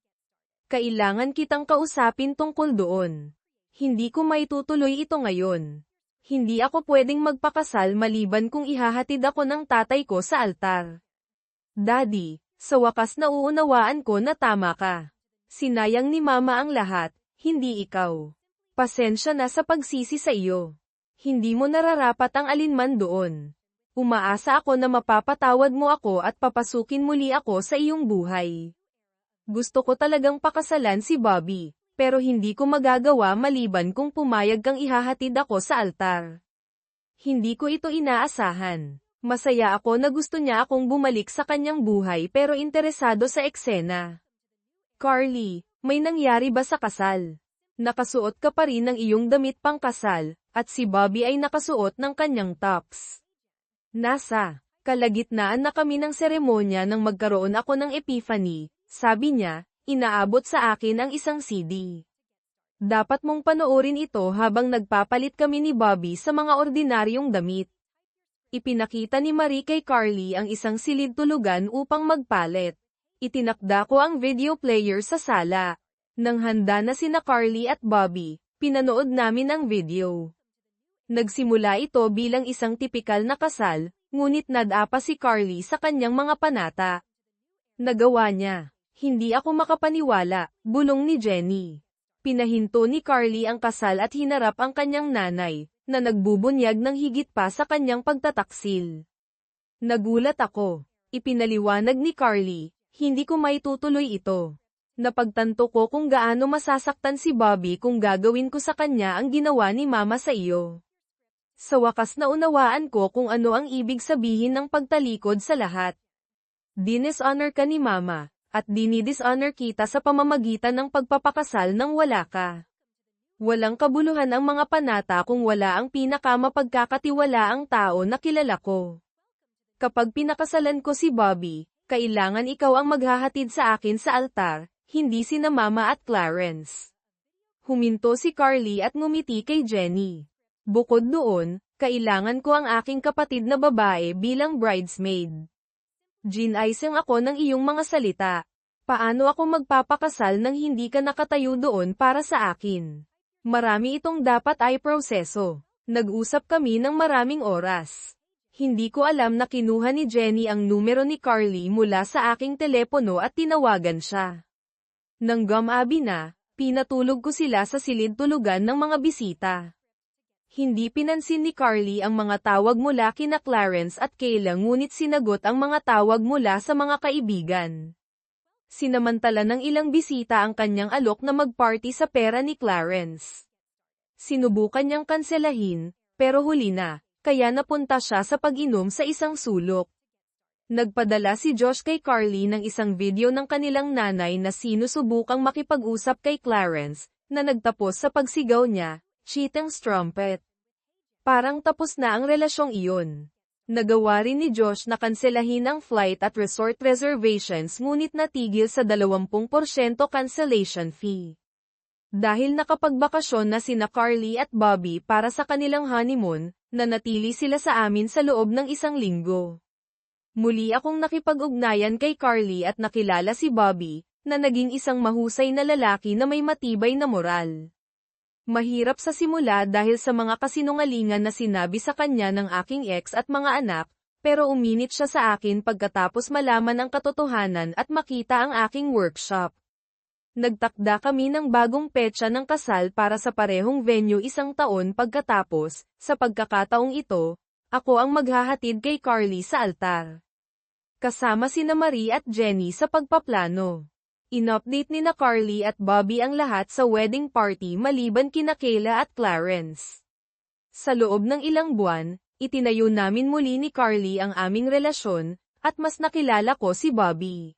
Kailangan kitang kausapin tungkol doon. Hindi ko maitutuloy ito ngayon. Hindi ako pwedeng magpakasal maliban kung ihahatid ako ng tatay ko sa altar. Daddy, sa wakas nauunawaan ko na tama ka. Sinayang ni Mama ang lahat, hindi ikaw. Pasensya na sa pagsisi sa iyo. Hindi mo nararapat ang alinman doon. Umaasa ako na mapapatawad mo ako at papasukin muli ako sa iyong buhay. Gusto ko talagang pakasalan si Bobby, pero hindi ko magagawa maliban kung pumayag kang ihahatid ako sa altar. Hindi ko ito inaasahan. Masaya ako na gusto niya akong bumalik sa kanyang buhay pero interesado sa eksena. Carly, may nangyari ba sa kasal? Nakasuot ka pa rin ng iyong damit pangkasal, at si Bobby ay nakasuot ng kanyang tops. Nasa kalagitnaan na kami ng seremonya nang magkaroon ako ng epiphany, sabi niya, inaabot sa akin ang isang CD. Dapat mong panoorin ito habang nagpapalit kami ni Bobby sa mga ordinaryong damit. Ipinakita ni Marie kay Carly ang isang silid tulugan upang magpalit. Itinakda ko ang video player sa sala. Nang handa na sina Carly at Bobby, pinanood namin ang video. Nagsimula ito bilang isang tipikal na kasal, ngunit nadapa si Carly sa kanyang mga panata. Nagawa niya. Hindi ako makapaniwala, bulong ni Jenny. Pinahinto ni Carly ang kasal at hinarap ang kanyang nanay, na nagbubunyag ng higit pa sa kanyang pagtataksil. Nagulat ako. Ipinaliwanag ni Carly, hindi ko maitutuloy ito. Napagtanto ko kung gaano masasaktan si Bobby kung gagawin ko sa kanya ang ginawa ni Mama sa iyo. Sa wakas naunawaan ko kung ano ang ibig sabihin ng pagtalikod sa lahat. Dinishonor ka ni Mama, at dinidishonor kita sa pamamagitan ng pagpapakasal nang wala ka. Walang kabuluhan ang mga panata kung wala ang pinakamapagkakatiwalaang tao na kilala ko. Kapag pinakasalan ko si Bobby, kailangan ikaw ang maghahatid sa akin sa altar, hindi sina Mama at Clarence. Huminto si Carly at ngumiti kay Jenny. Bukod doon, kailangan ko ang aking kapatid na babae bilang bridesmaid. Ginaisang ako ng iyong mga salita. Paano ako magpapakasal nang hindi ka nakatayo doon para sa akin? Marami itong dapat ay proseso. Nag-usap kami ng maraming oras. Hindi ko alam na kinuha ni Jenny ang numero ni Carly mula sa aking telepono at tinawagan siya. Nang gumabi na, pinatulog ko sila sa silid tulugan ng mga bisita. Hindi pinansin ni Carly ang mga tawag mula kina Clarence at Kayla ngunit sinagot ang mga tawag mula sa mga kaibigan. Sinamantala ng ilang bisita ang kanyang alok na magparty sa pera ni Clarence. Sinubukan niyang kanselahin, pero huli na, kaya napunta siya sa pag-inom sa isang sulok. Nagpadala si Josh kay Carly ng isang video ng kanilang nanay na sinusubukang makipag-usap kay Clarence, na nagtapos sa pagsigaw niya, "Cheating strumpet." Parang tapos na ang relasyong iyon. Nagawa rin ni Josh na kanselahin ang flight at resort reservations ngunit natigil sa 20% cancellation fee. Dahil nakapagbakasyon na sina Carly at Bobby para sa kanilang honeymoon, nanatili sila sa amin sa loob ng 1 linggo. Muli akong nakipag-ugnayan kay Carly at nakilala si Bobby, na naging isang mahusay na lalaki na may matibay na moral. Mahirap sa simula dahil sa mga kasinungalingan na sinabi sa kanya ng aking ex at mga anak, pero uminit siya sa akin pagkatapos malaman ang katotohanan at makita ang aking workshop. Nagtakda kami ng bagong petsa ng kasal para sa parehong venue 1 taon pagkatapos, sa pagkakataong ito, ako ang maghahatid kay Carly sa altar. Kasama sina Marie at Jenny sa pagpaplano. In-update ni na Carly at Bobby ang lahat sa wedding party maliban kina Kayla at Clarence. Sa loob ng ilang buwan, itinayo namin muli ni Carly ang aming relasyon, at mas nakilala ko si Bobby.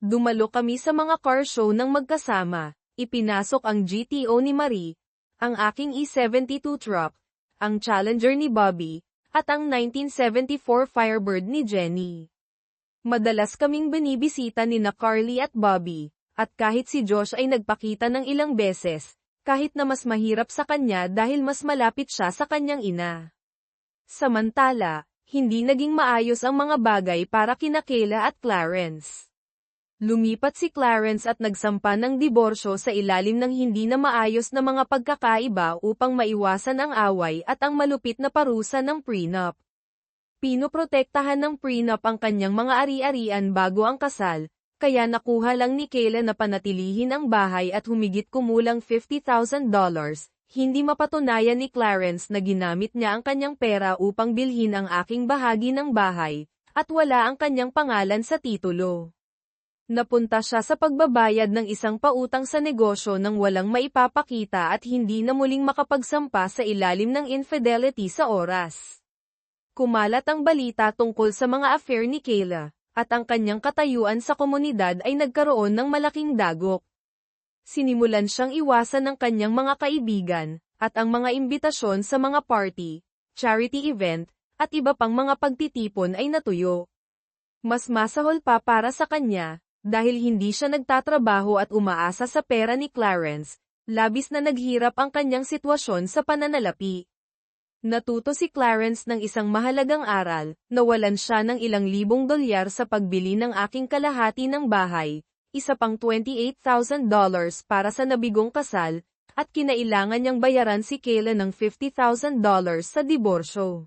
Dumalo kami sa mga car show ng magkasama, ipinasok ang GTO ni Marie, ang aking E72 truck, ang Challenger ni Bobby, at ang 1974 Firebird ni Jenny. Madalas kaming binibisita ni na Carly at Bobby, at kahit si Josh ay nagpakita ng ilang beses, kahit na mas mahirap sa kanya dahil mas malapit siya sa kanyang ina. Samantala, hindi naging maayos ang mga bagay para kina Kayla at Clarence. Lumipat si Clarence at nagsampa ng diborsyo sa ilalim ng hindi na maayos na mga pagkakaiba upang maiwasan ang away at ang malupit na parusa ng prenup. Pinoprotektahan ng prenup ang kanyang mga ari-arian bago ang kasal, kaya nakuha lang ni Kayla na panatilihin ang bahay at humigit kumulang $50,000, hindi mapatunayan ni Clarence na ginamit niya ang kanyang pera upang bilhin ang aking bahagi ng bahay, at wala ang kanyang pangalan sa titulo. Napunta siya sa pagbabayad ng isang pautang sa negosyo nang walang maipapakita at hindi na muling makapagsampa sa ilalim ng infidelity sa oras. Kumalat ang balita tungkol sa mga affair ni Kayla, at ang kanyang katayuan sa komunidad ay nagkaroon ng malaking dagok. Sinimulan siyang iwasan ng kanyang mga kaibigan, at ang mga imbitasyon sa mga party, charity event, at iba pang mga pagtitipon ay natuyo. Mas masahol pa para sa kanya, dahil hindi siya nagtatrabaho at umaasa sa pera ni Clarence, labis na naghirap ang kanyang sitwasyon sa pananalapi. Natuto si Clarence ng isang mahalagang aral, nawalan siya ng ilang libong dolyar sa pagbili ng aking kalahati ng bahay, isa pang $28,000 para sa nabigong kasal, at kinailangan niyang bayaran si Kayla ng $50,000 sa diborsyo.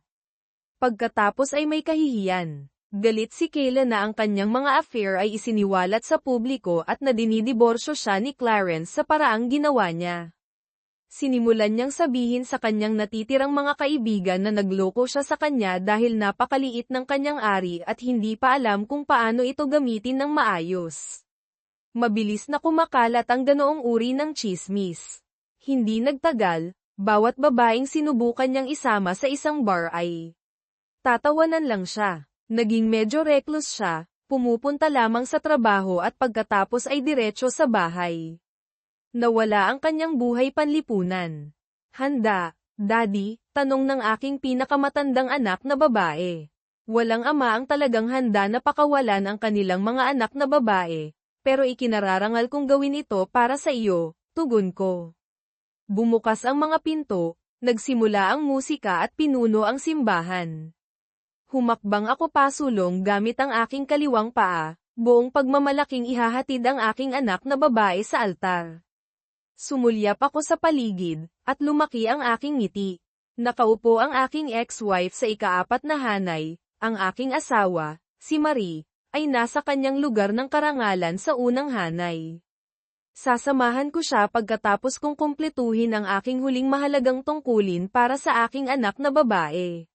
Pagkatapos ay may kahihiyan. Galit si Kayla na ang kanyang mga affair ay isiniwalat sa publiko at na dinidiborsyo siya ni Clarence sa paraang ginawa niya. Sinimulan niyang sabihin sa kanyang natitirang mga kaibigan na nagloko siya sa kanya dahil napakaliit ng kanyang ari at hindi pa alam kung paano ito gamitin ng maayos. Mabilis na kumakalat ang ganoong uri ng tsismis. Hindi nagtagal, bawat babaeng sinubukan niyang isama sa isang bar ay tatawanan lang siya. Naging medyo reckless siya, pumupunta lamang sa trabaho at pagkatapos ay diretso sa bahay. Nawala ang kanyang buhay panlipunan. "Handa, Daddy?" tanong ng aking pinakamatandang anak na babae. Walang ama ang talagang handa na pakawalan ang kanilang mga anak na babae, pero ikinararangal kong gawin ito para sa iyo, tugon ko. Bumukas ang mga pinto, nagsimula ang musika at pinuno ang simbahan. Humakbang ako pasulong gamit ang aking kaliwang paa, buong pagmamalaking ihahatid ang aking anak na babae sa altar. Sumulyap ako sa paligid, at lumaki ang aking ngiti. Nakaupo ang aking ex-wife sa ika-4 na hanay, ang aking asawa, si Marie, ay nasa kanyang lugar ng karangalan sa unang hanay. Sasamahan ko siya pagkatapos kong kumpletuhin ang aking huling mahalagang tungkulin para sa aking anak na babae.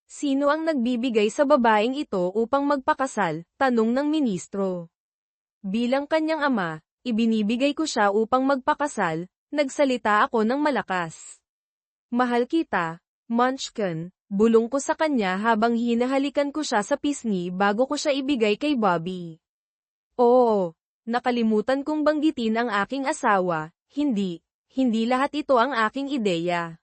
Sino ang nagbibigay sa babaeng ito upang magpakasal? Tanong ng ministro. Bilang kanyang ama, ibinibigay ko siya upang magpakasal, nagsalita ako ng malakas. Mahal kita, Munchkin, bulong ko sa kanya habang hinahalikan ko siya sa pisngi bago ko siya ibigay kay Bobby. Oo, nakalimutan kong banggitin ang aking asawa, hindi lahat ito ang aking ideya.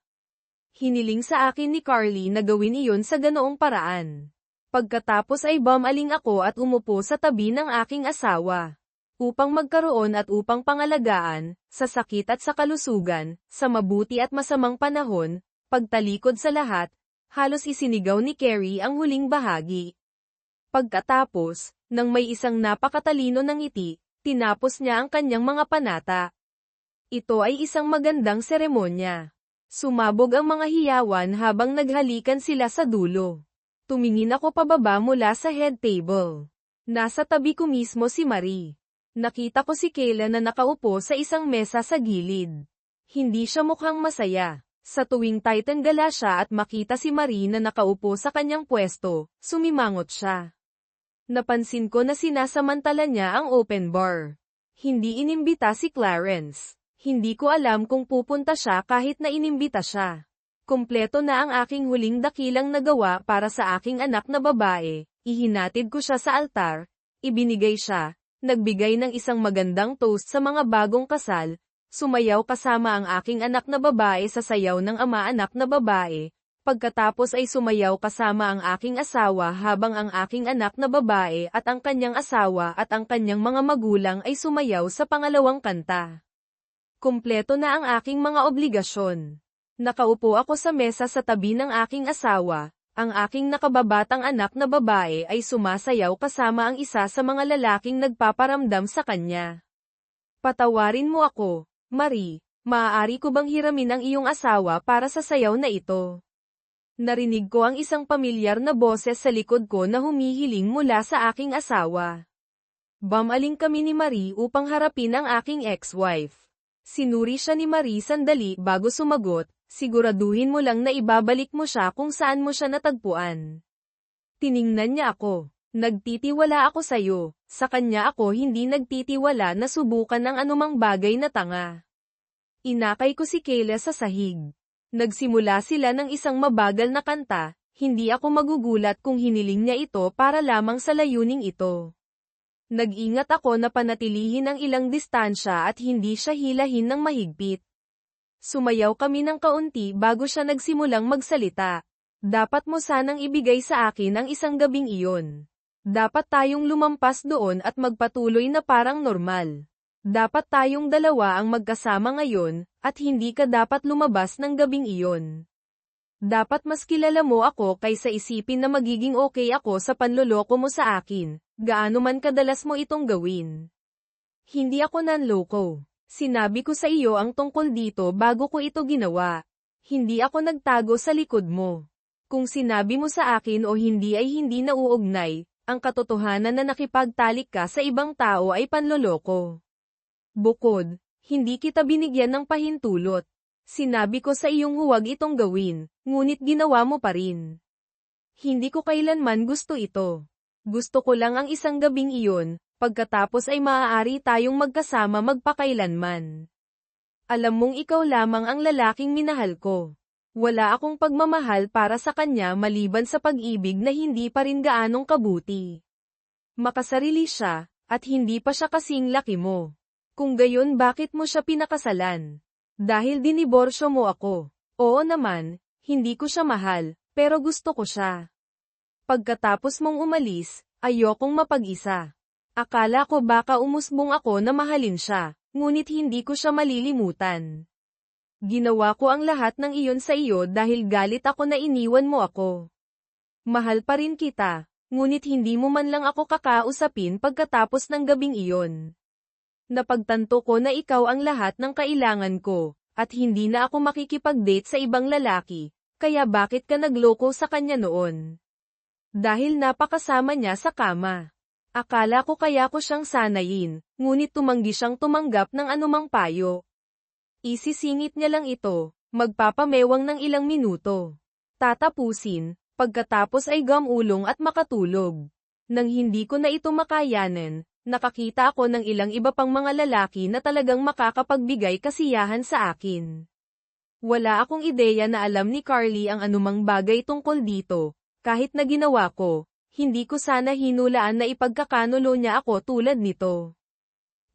Hiniling sa akin ni Carly na gawin iyon sa ganoong paraan. Pagkatapos ay bumaling ako at umupo sa tabi ng aking asawa. Upang magkaroon at upang pangalagaan, sa sakit at sa kalusugan, sa mabuti at masamang panahon, pagtalikod sa lahat, halos isinigaw ni Carrie ang huling bahagi. Pagkatapos, nang may isang napakatalino ng ngiti, tinapos niya ang kanyang mga panata. Ito ay isang magandang seremonya. Sumabog ang mga hiyawan habang naghalikan sila sa dulo. Tumingin ako pababa mula sa head table. Nasa tabi ko mismo si Marie. Nakita ko si Kayla na nakaupo sa isang mesa sa gilid. Hindi siya mukhang masaya. Sa tuwing titangala siya at makita si Marie na nakaupo sa kanyang pwesto, sumimangot siya. Napansin ko na sinasamantala niya ang open bar. Hindi inimbita si Clarence. Hindi ko alam kung pupunta siya kahit na inimbita siya. Kompleto na ang aking huling dakilang nagawa para sa aking anak na babae, ihinatid ko siya sa altar, ibinigay siya, nagbigay ng isang magandang toast sa mga bagong kasal, sumayaw kasama ang aking anak na babae sa sayaw ng ama-anak na babae, pagkatapos ay sumayaw kasama ang aking asawa habang ang aking anak na babae at ang kanyang asawa at ang kanyang mga magulang ay sumayaw sa pangalawang kanta. Kumpleto na ang aking mga obligasyon. Nakaupo ako sa mesa sa tabi ng aking asawa. Ang aking nakababatang anak na babae ay sumasayaw kasama ang isa sa mga lalaking nagpaparamdam sa kanya. Patawarin mo ako, Marie, maaari ko bang hiramin ang iyong asawa para sa sayaw na ito? Narinig ko ang isang pamilyar na boses sa likod ko na humihiling mula sa aking asawa. Bumaling kami ni Marie upang harapin ang aking ex-wife. Sinuri siya ni Marie sandali bago sumagot. Siguraduhin mo lang na ibabalik mo siya kung saan mo siya natagpuan. Tiningnan niya ako. Nagtitiwala ako sa'yo. Sa kanya ako hindi nagtitiwala na subukan ang anumang bagay na tanga. Inakay ko si Kayla sa sahig. Nagsimula sila ng isang mabagal na kanta, hindi ako magugulat kung hiniling niya ito para lamang sa layuning ito. Nag-ingat ako na panatilihin ang ilang distansya at hindi siya hilahin ng mahigpit. Sumayaw kami ng kaunti bago siya nagsimulang magsalita. Dapat mo sanang ibigay sa akin ang isang gabing iyon. Dapat tayong lumampas doon at magpatuloy na parang normal. Dapat tayong dalawa ang magkasama ngayon, at hindi ka dapat lumabas ng gabing iyon. Dapat mas kilala mo ako kaysa isipin na magiging okay ako sa panloloko mo sa akin, gaano man kadalas mo itong gawin. Hindi ako nanloko. Sinabi ko sa iyo ang tungkol dito bago ko ito ginawa. Hindi ako nagtago sa likod mo. Kung sinabi mo sa akin o hindi ay hindi nauugnay, ang katotohanan na nakipagtalik ka sa ibang tao ay panloloko. Bukod, hindi kita binigyan ng pahintulot. Sinabi ko sa iyong huwag itong gawin, ngunit ginawa mo pa rin. Hindi ko kailanman gusto ito. Gusto ko lang ang isang gabing iyon. Pagkatapos ay maaari tayong magkasama magpakailanman. Alam mong ikaw lamang ang lalaking minahal ko. Wala akong pagmamahal para sa kanya maliban sa pag-ibig na hindi pa rin gaanong kabuti. Makasarili siya, at hindi pa siya kasing laki mo. Kung gayon bakit mo siya pinakasalan? Dahil diniborsyo mo ako. Oo naman, hindi ko siya mahal, pero gusto ko siya. Pagkatapos mong umalis, ayokong mapag-isa. Akala ko baka umusbong ako na mahalin siya, ngunit hindi ko siya malilimutan. Ginawa ko ang lahat ng iyon sa iyo dahil galit ako na iniwan mo ako. Mahal pa rin kita, ngunit hindi mo man lang ako kakausapin pagkatapos ng gabing iyon. Napagtanto ko na ikaw ang lahat ng kailangan ko, at hindi na ako makikipag-date sa ibang lalaki, kaya bakit ka nagloko sa kanya noon? Dahil napakasama niya sa kama. Akala ko kaya ko siyang sanayin, ngunit tumanggi siyang tumanggap ng anumang payo. Isisingit niya lang ito, magpapamewang ng ilang minuto. Tatapusin, pagkatapos ay gamulong at makatulog. Nang hindi ko na ito makayanan, nakakita ako ng ilang iba pang mga lalaki na talagang makakapagbigay kasiyahan sa akin. Wala akong ideya na alam ni Carly ang anumang bagay tungkol dito. Kahit na ginawa ko, hindi ko sana hinulaan na ipagkakanulo niya ako tulad nito.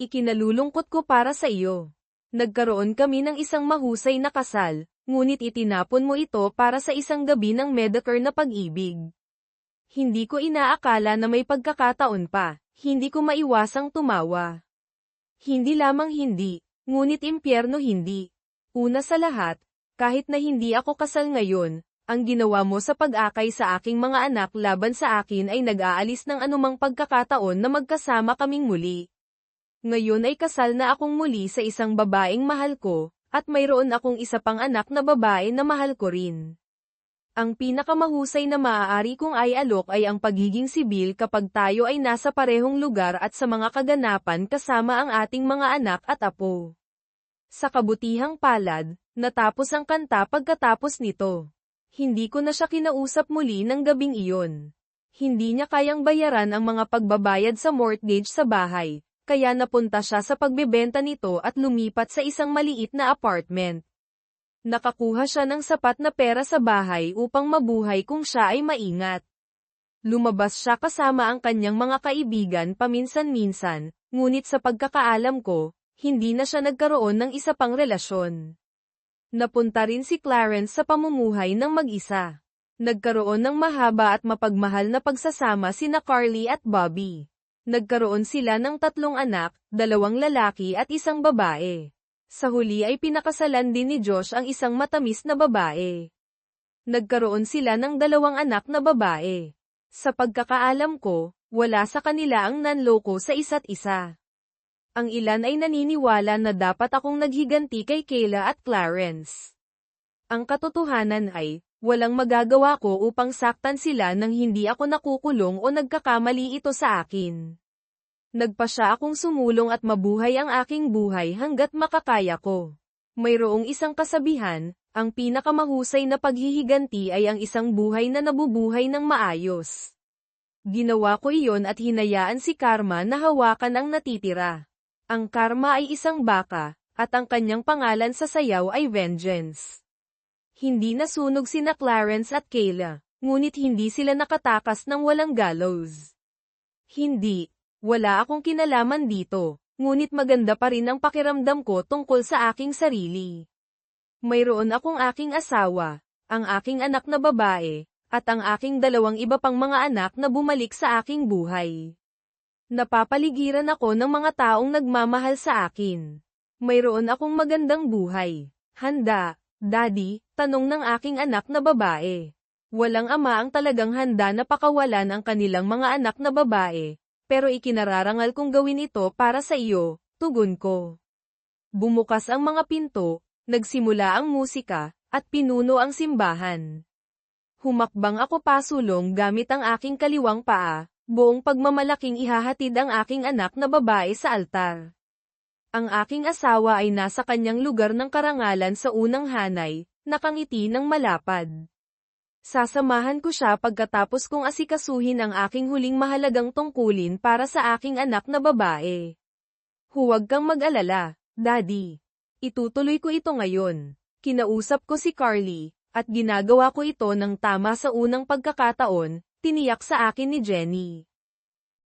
Ikinalulungkot ko para sa iyo. Nagkaroon kami ng isang mahusay na kasal, ngunit itinapon mo ito para sa isang gabi ng mediocre na pag-ibig. Hindi ko inaakala na may pagkakataon pa, hindi ko maiwasang tumawa. Hindi lamang hindi, ngunit impyerno hindi. Una sa lahat, kahit na hindi ako kasal ngayon, ang ginawa mo sa pag-akay sa aking mga anak laban sa akin ay nag-aalis ng anumang pagkakataon na magkasama kaming muli. Ngayon ay kasal na akong muli sa isang babaeng mahal ko, at mayroon akong isa pang anak na babae na mahal ko rin. Ang pinakamahusay na maaari kong alok ay ang pagiging sibil kapag tayo ay nasa parehong lugar at sa mga kaganapan kasama ang ating mga anak at apo. Sa kabutihang palad, natapos ang kanta pagkatapos nito. Hindi ko na siya kinausap muli ng gabing iyon. Hindi niya kayang bayaran ang mga pagbabayad sa mortgage sa bahay, kaya napunta siya sa pagbebenta nito at lumipat sa isang maliit na apartment. Nakakuha siya ng sapat na pera sa bahay upang mabuhay kung siya ay maingat. Lumabas siya kasama ang kanyang mga kaibigan paminsan-minsan, ngunit sa pagkakaalam ko, hindi na siya nagkaroon ng isa pang relasyon. Napunta rin si Clarence sa pamumuhay ng mag-isa. Nagkaroon ng mahaba at mapagmahal na pagsasama sina Carly at Bobby. Nagkaroon sila ng 3 anak, 2 lalaki at 1 babae. Sa huli ay pinakasalan din ni Josh ang isang matamis na babae. Nagkaroon sila ng 2 anak na babae. Sa pagkakaalam ko, wala sa kanila ang nanloko sa isa't isa. Ang ilan ay naniniwala na dapat akong naghiganti kay Kayla at Clarence. Ang katotohanan ay, walang magagawa ko upang saktan sila nang hindi ako nakukulong o nagkakamali ito sa akin. Nagpasya akong sumulong at mabuhay ang aking buhay hanggat makakaya ko. Mayroong isang kasabihan, ang pinakamahusay na paghihiganti ay ang isang buhay na nabubuhay ng maayos. Ginawa ko iyon at hinayaan si Karma na hawakan ang natitira. Ang Karma ay isang baka, at ang kanyang pangalan sa sayaw ay Vengeance. Hindi nasunog sina Clarence at Kayla, ngunit hindi sila nakatakas ng walang gallows. Hindi. Wala akong kinalaman dito, ngunit maganda pa rin ang pakiramdam ko tungkol sa aking sarili. Mayroon akong aking asawa, ang aking anak na babae, at ang aking 2 iba pang mga anak na bumalik sa aking buhay. Napapaligiran ako ng mga taong nagmamahal sa akin. Mayroon akong magandang buhay. Handa, Daddy, tanong ng aking anak na babae. Walang ama ang talagang handa na pakawalan ang kanilang mga anak na babae. Pero ikinararangal kong gawin ito para sa iyo, tugon ko. Bumukas ang mga pinto, nagsimula ang musika, at pinuno ang simbahan. Humakbang ako pasulong gamit ang aking kaliwang paa, buong pagmamalaking ihahatid ang aking anak na babae sa altar. Ang aking asawa ay nasa kanyang lugar ng karangalan sa unang hanay, nakangiti ng malapad. Sasamahan ko siya pagkatapos kong asikasuhin ang aking huling mahalagang tungkulin para sa aking anak na babae. Huwag kang mag-alala, Daddy. Itutuloy ko ito ngayon. Kinausap ko si Carly, at ginagawa ko ito ng tama sa unang pagkakataon, tiniyak sa akin ni Jenny.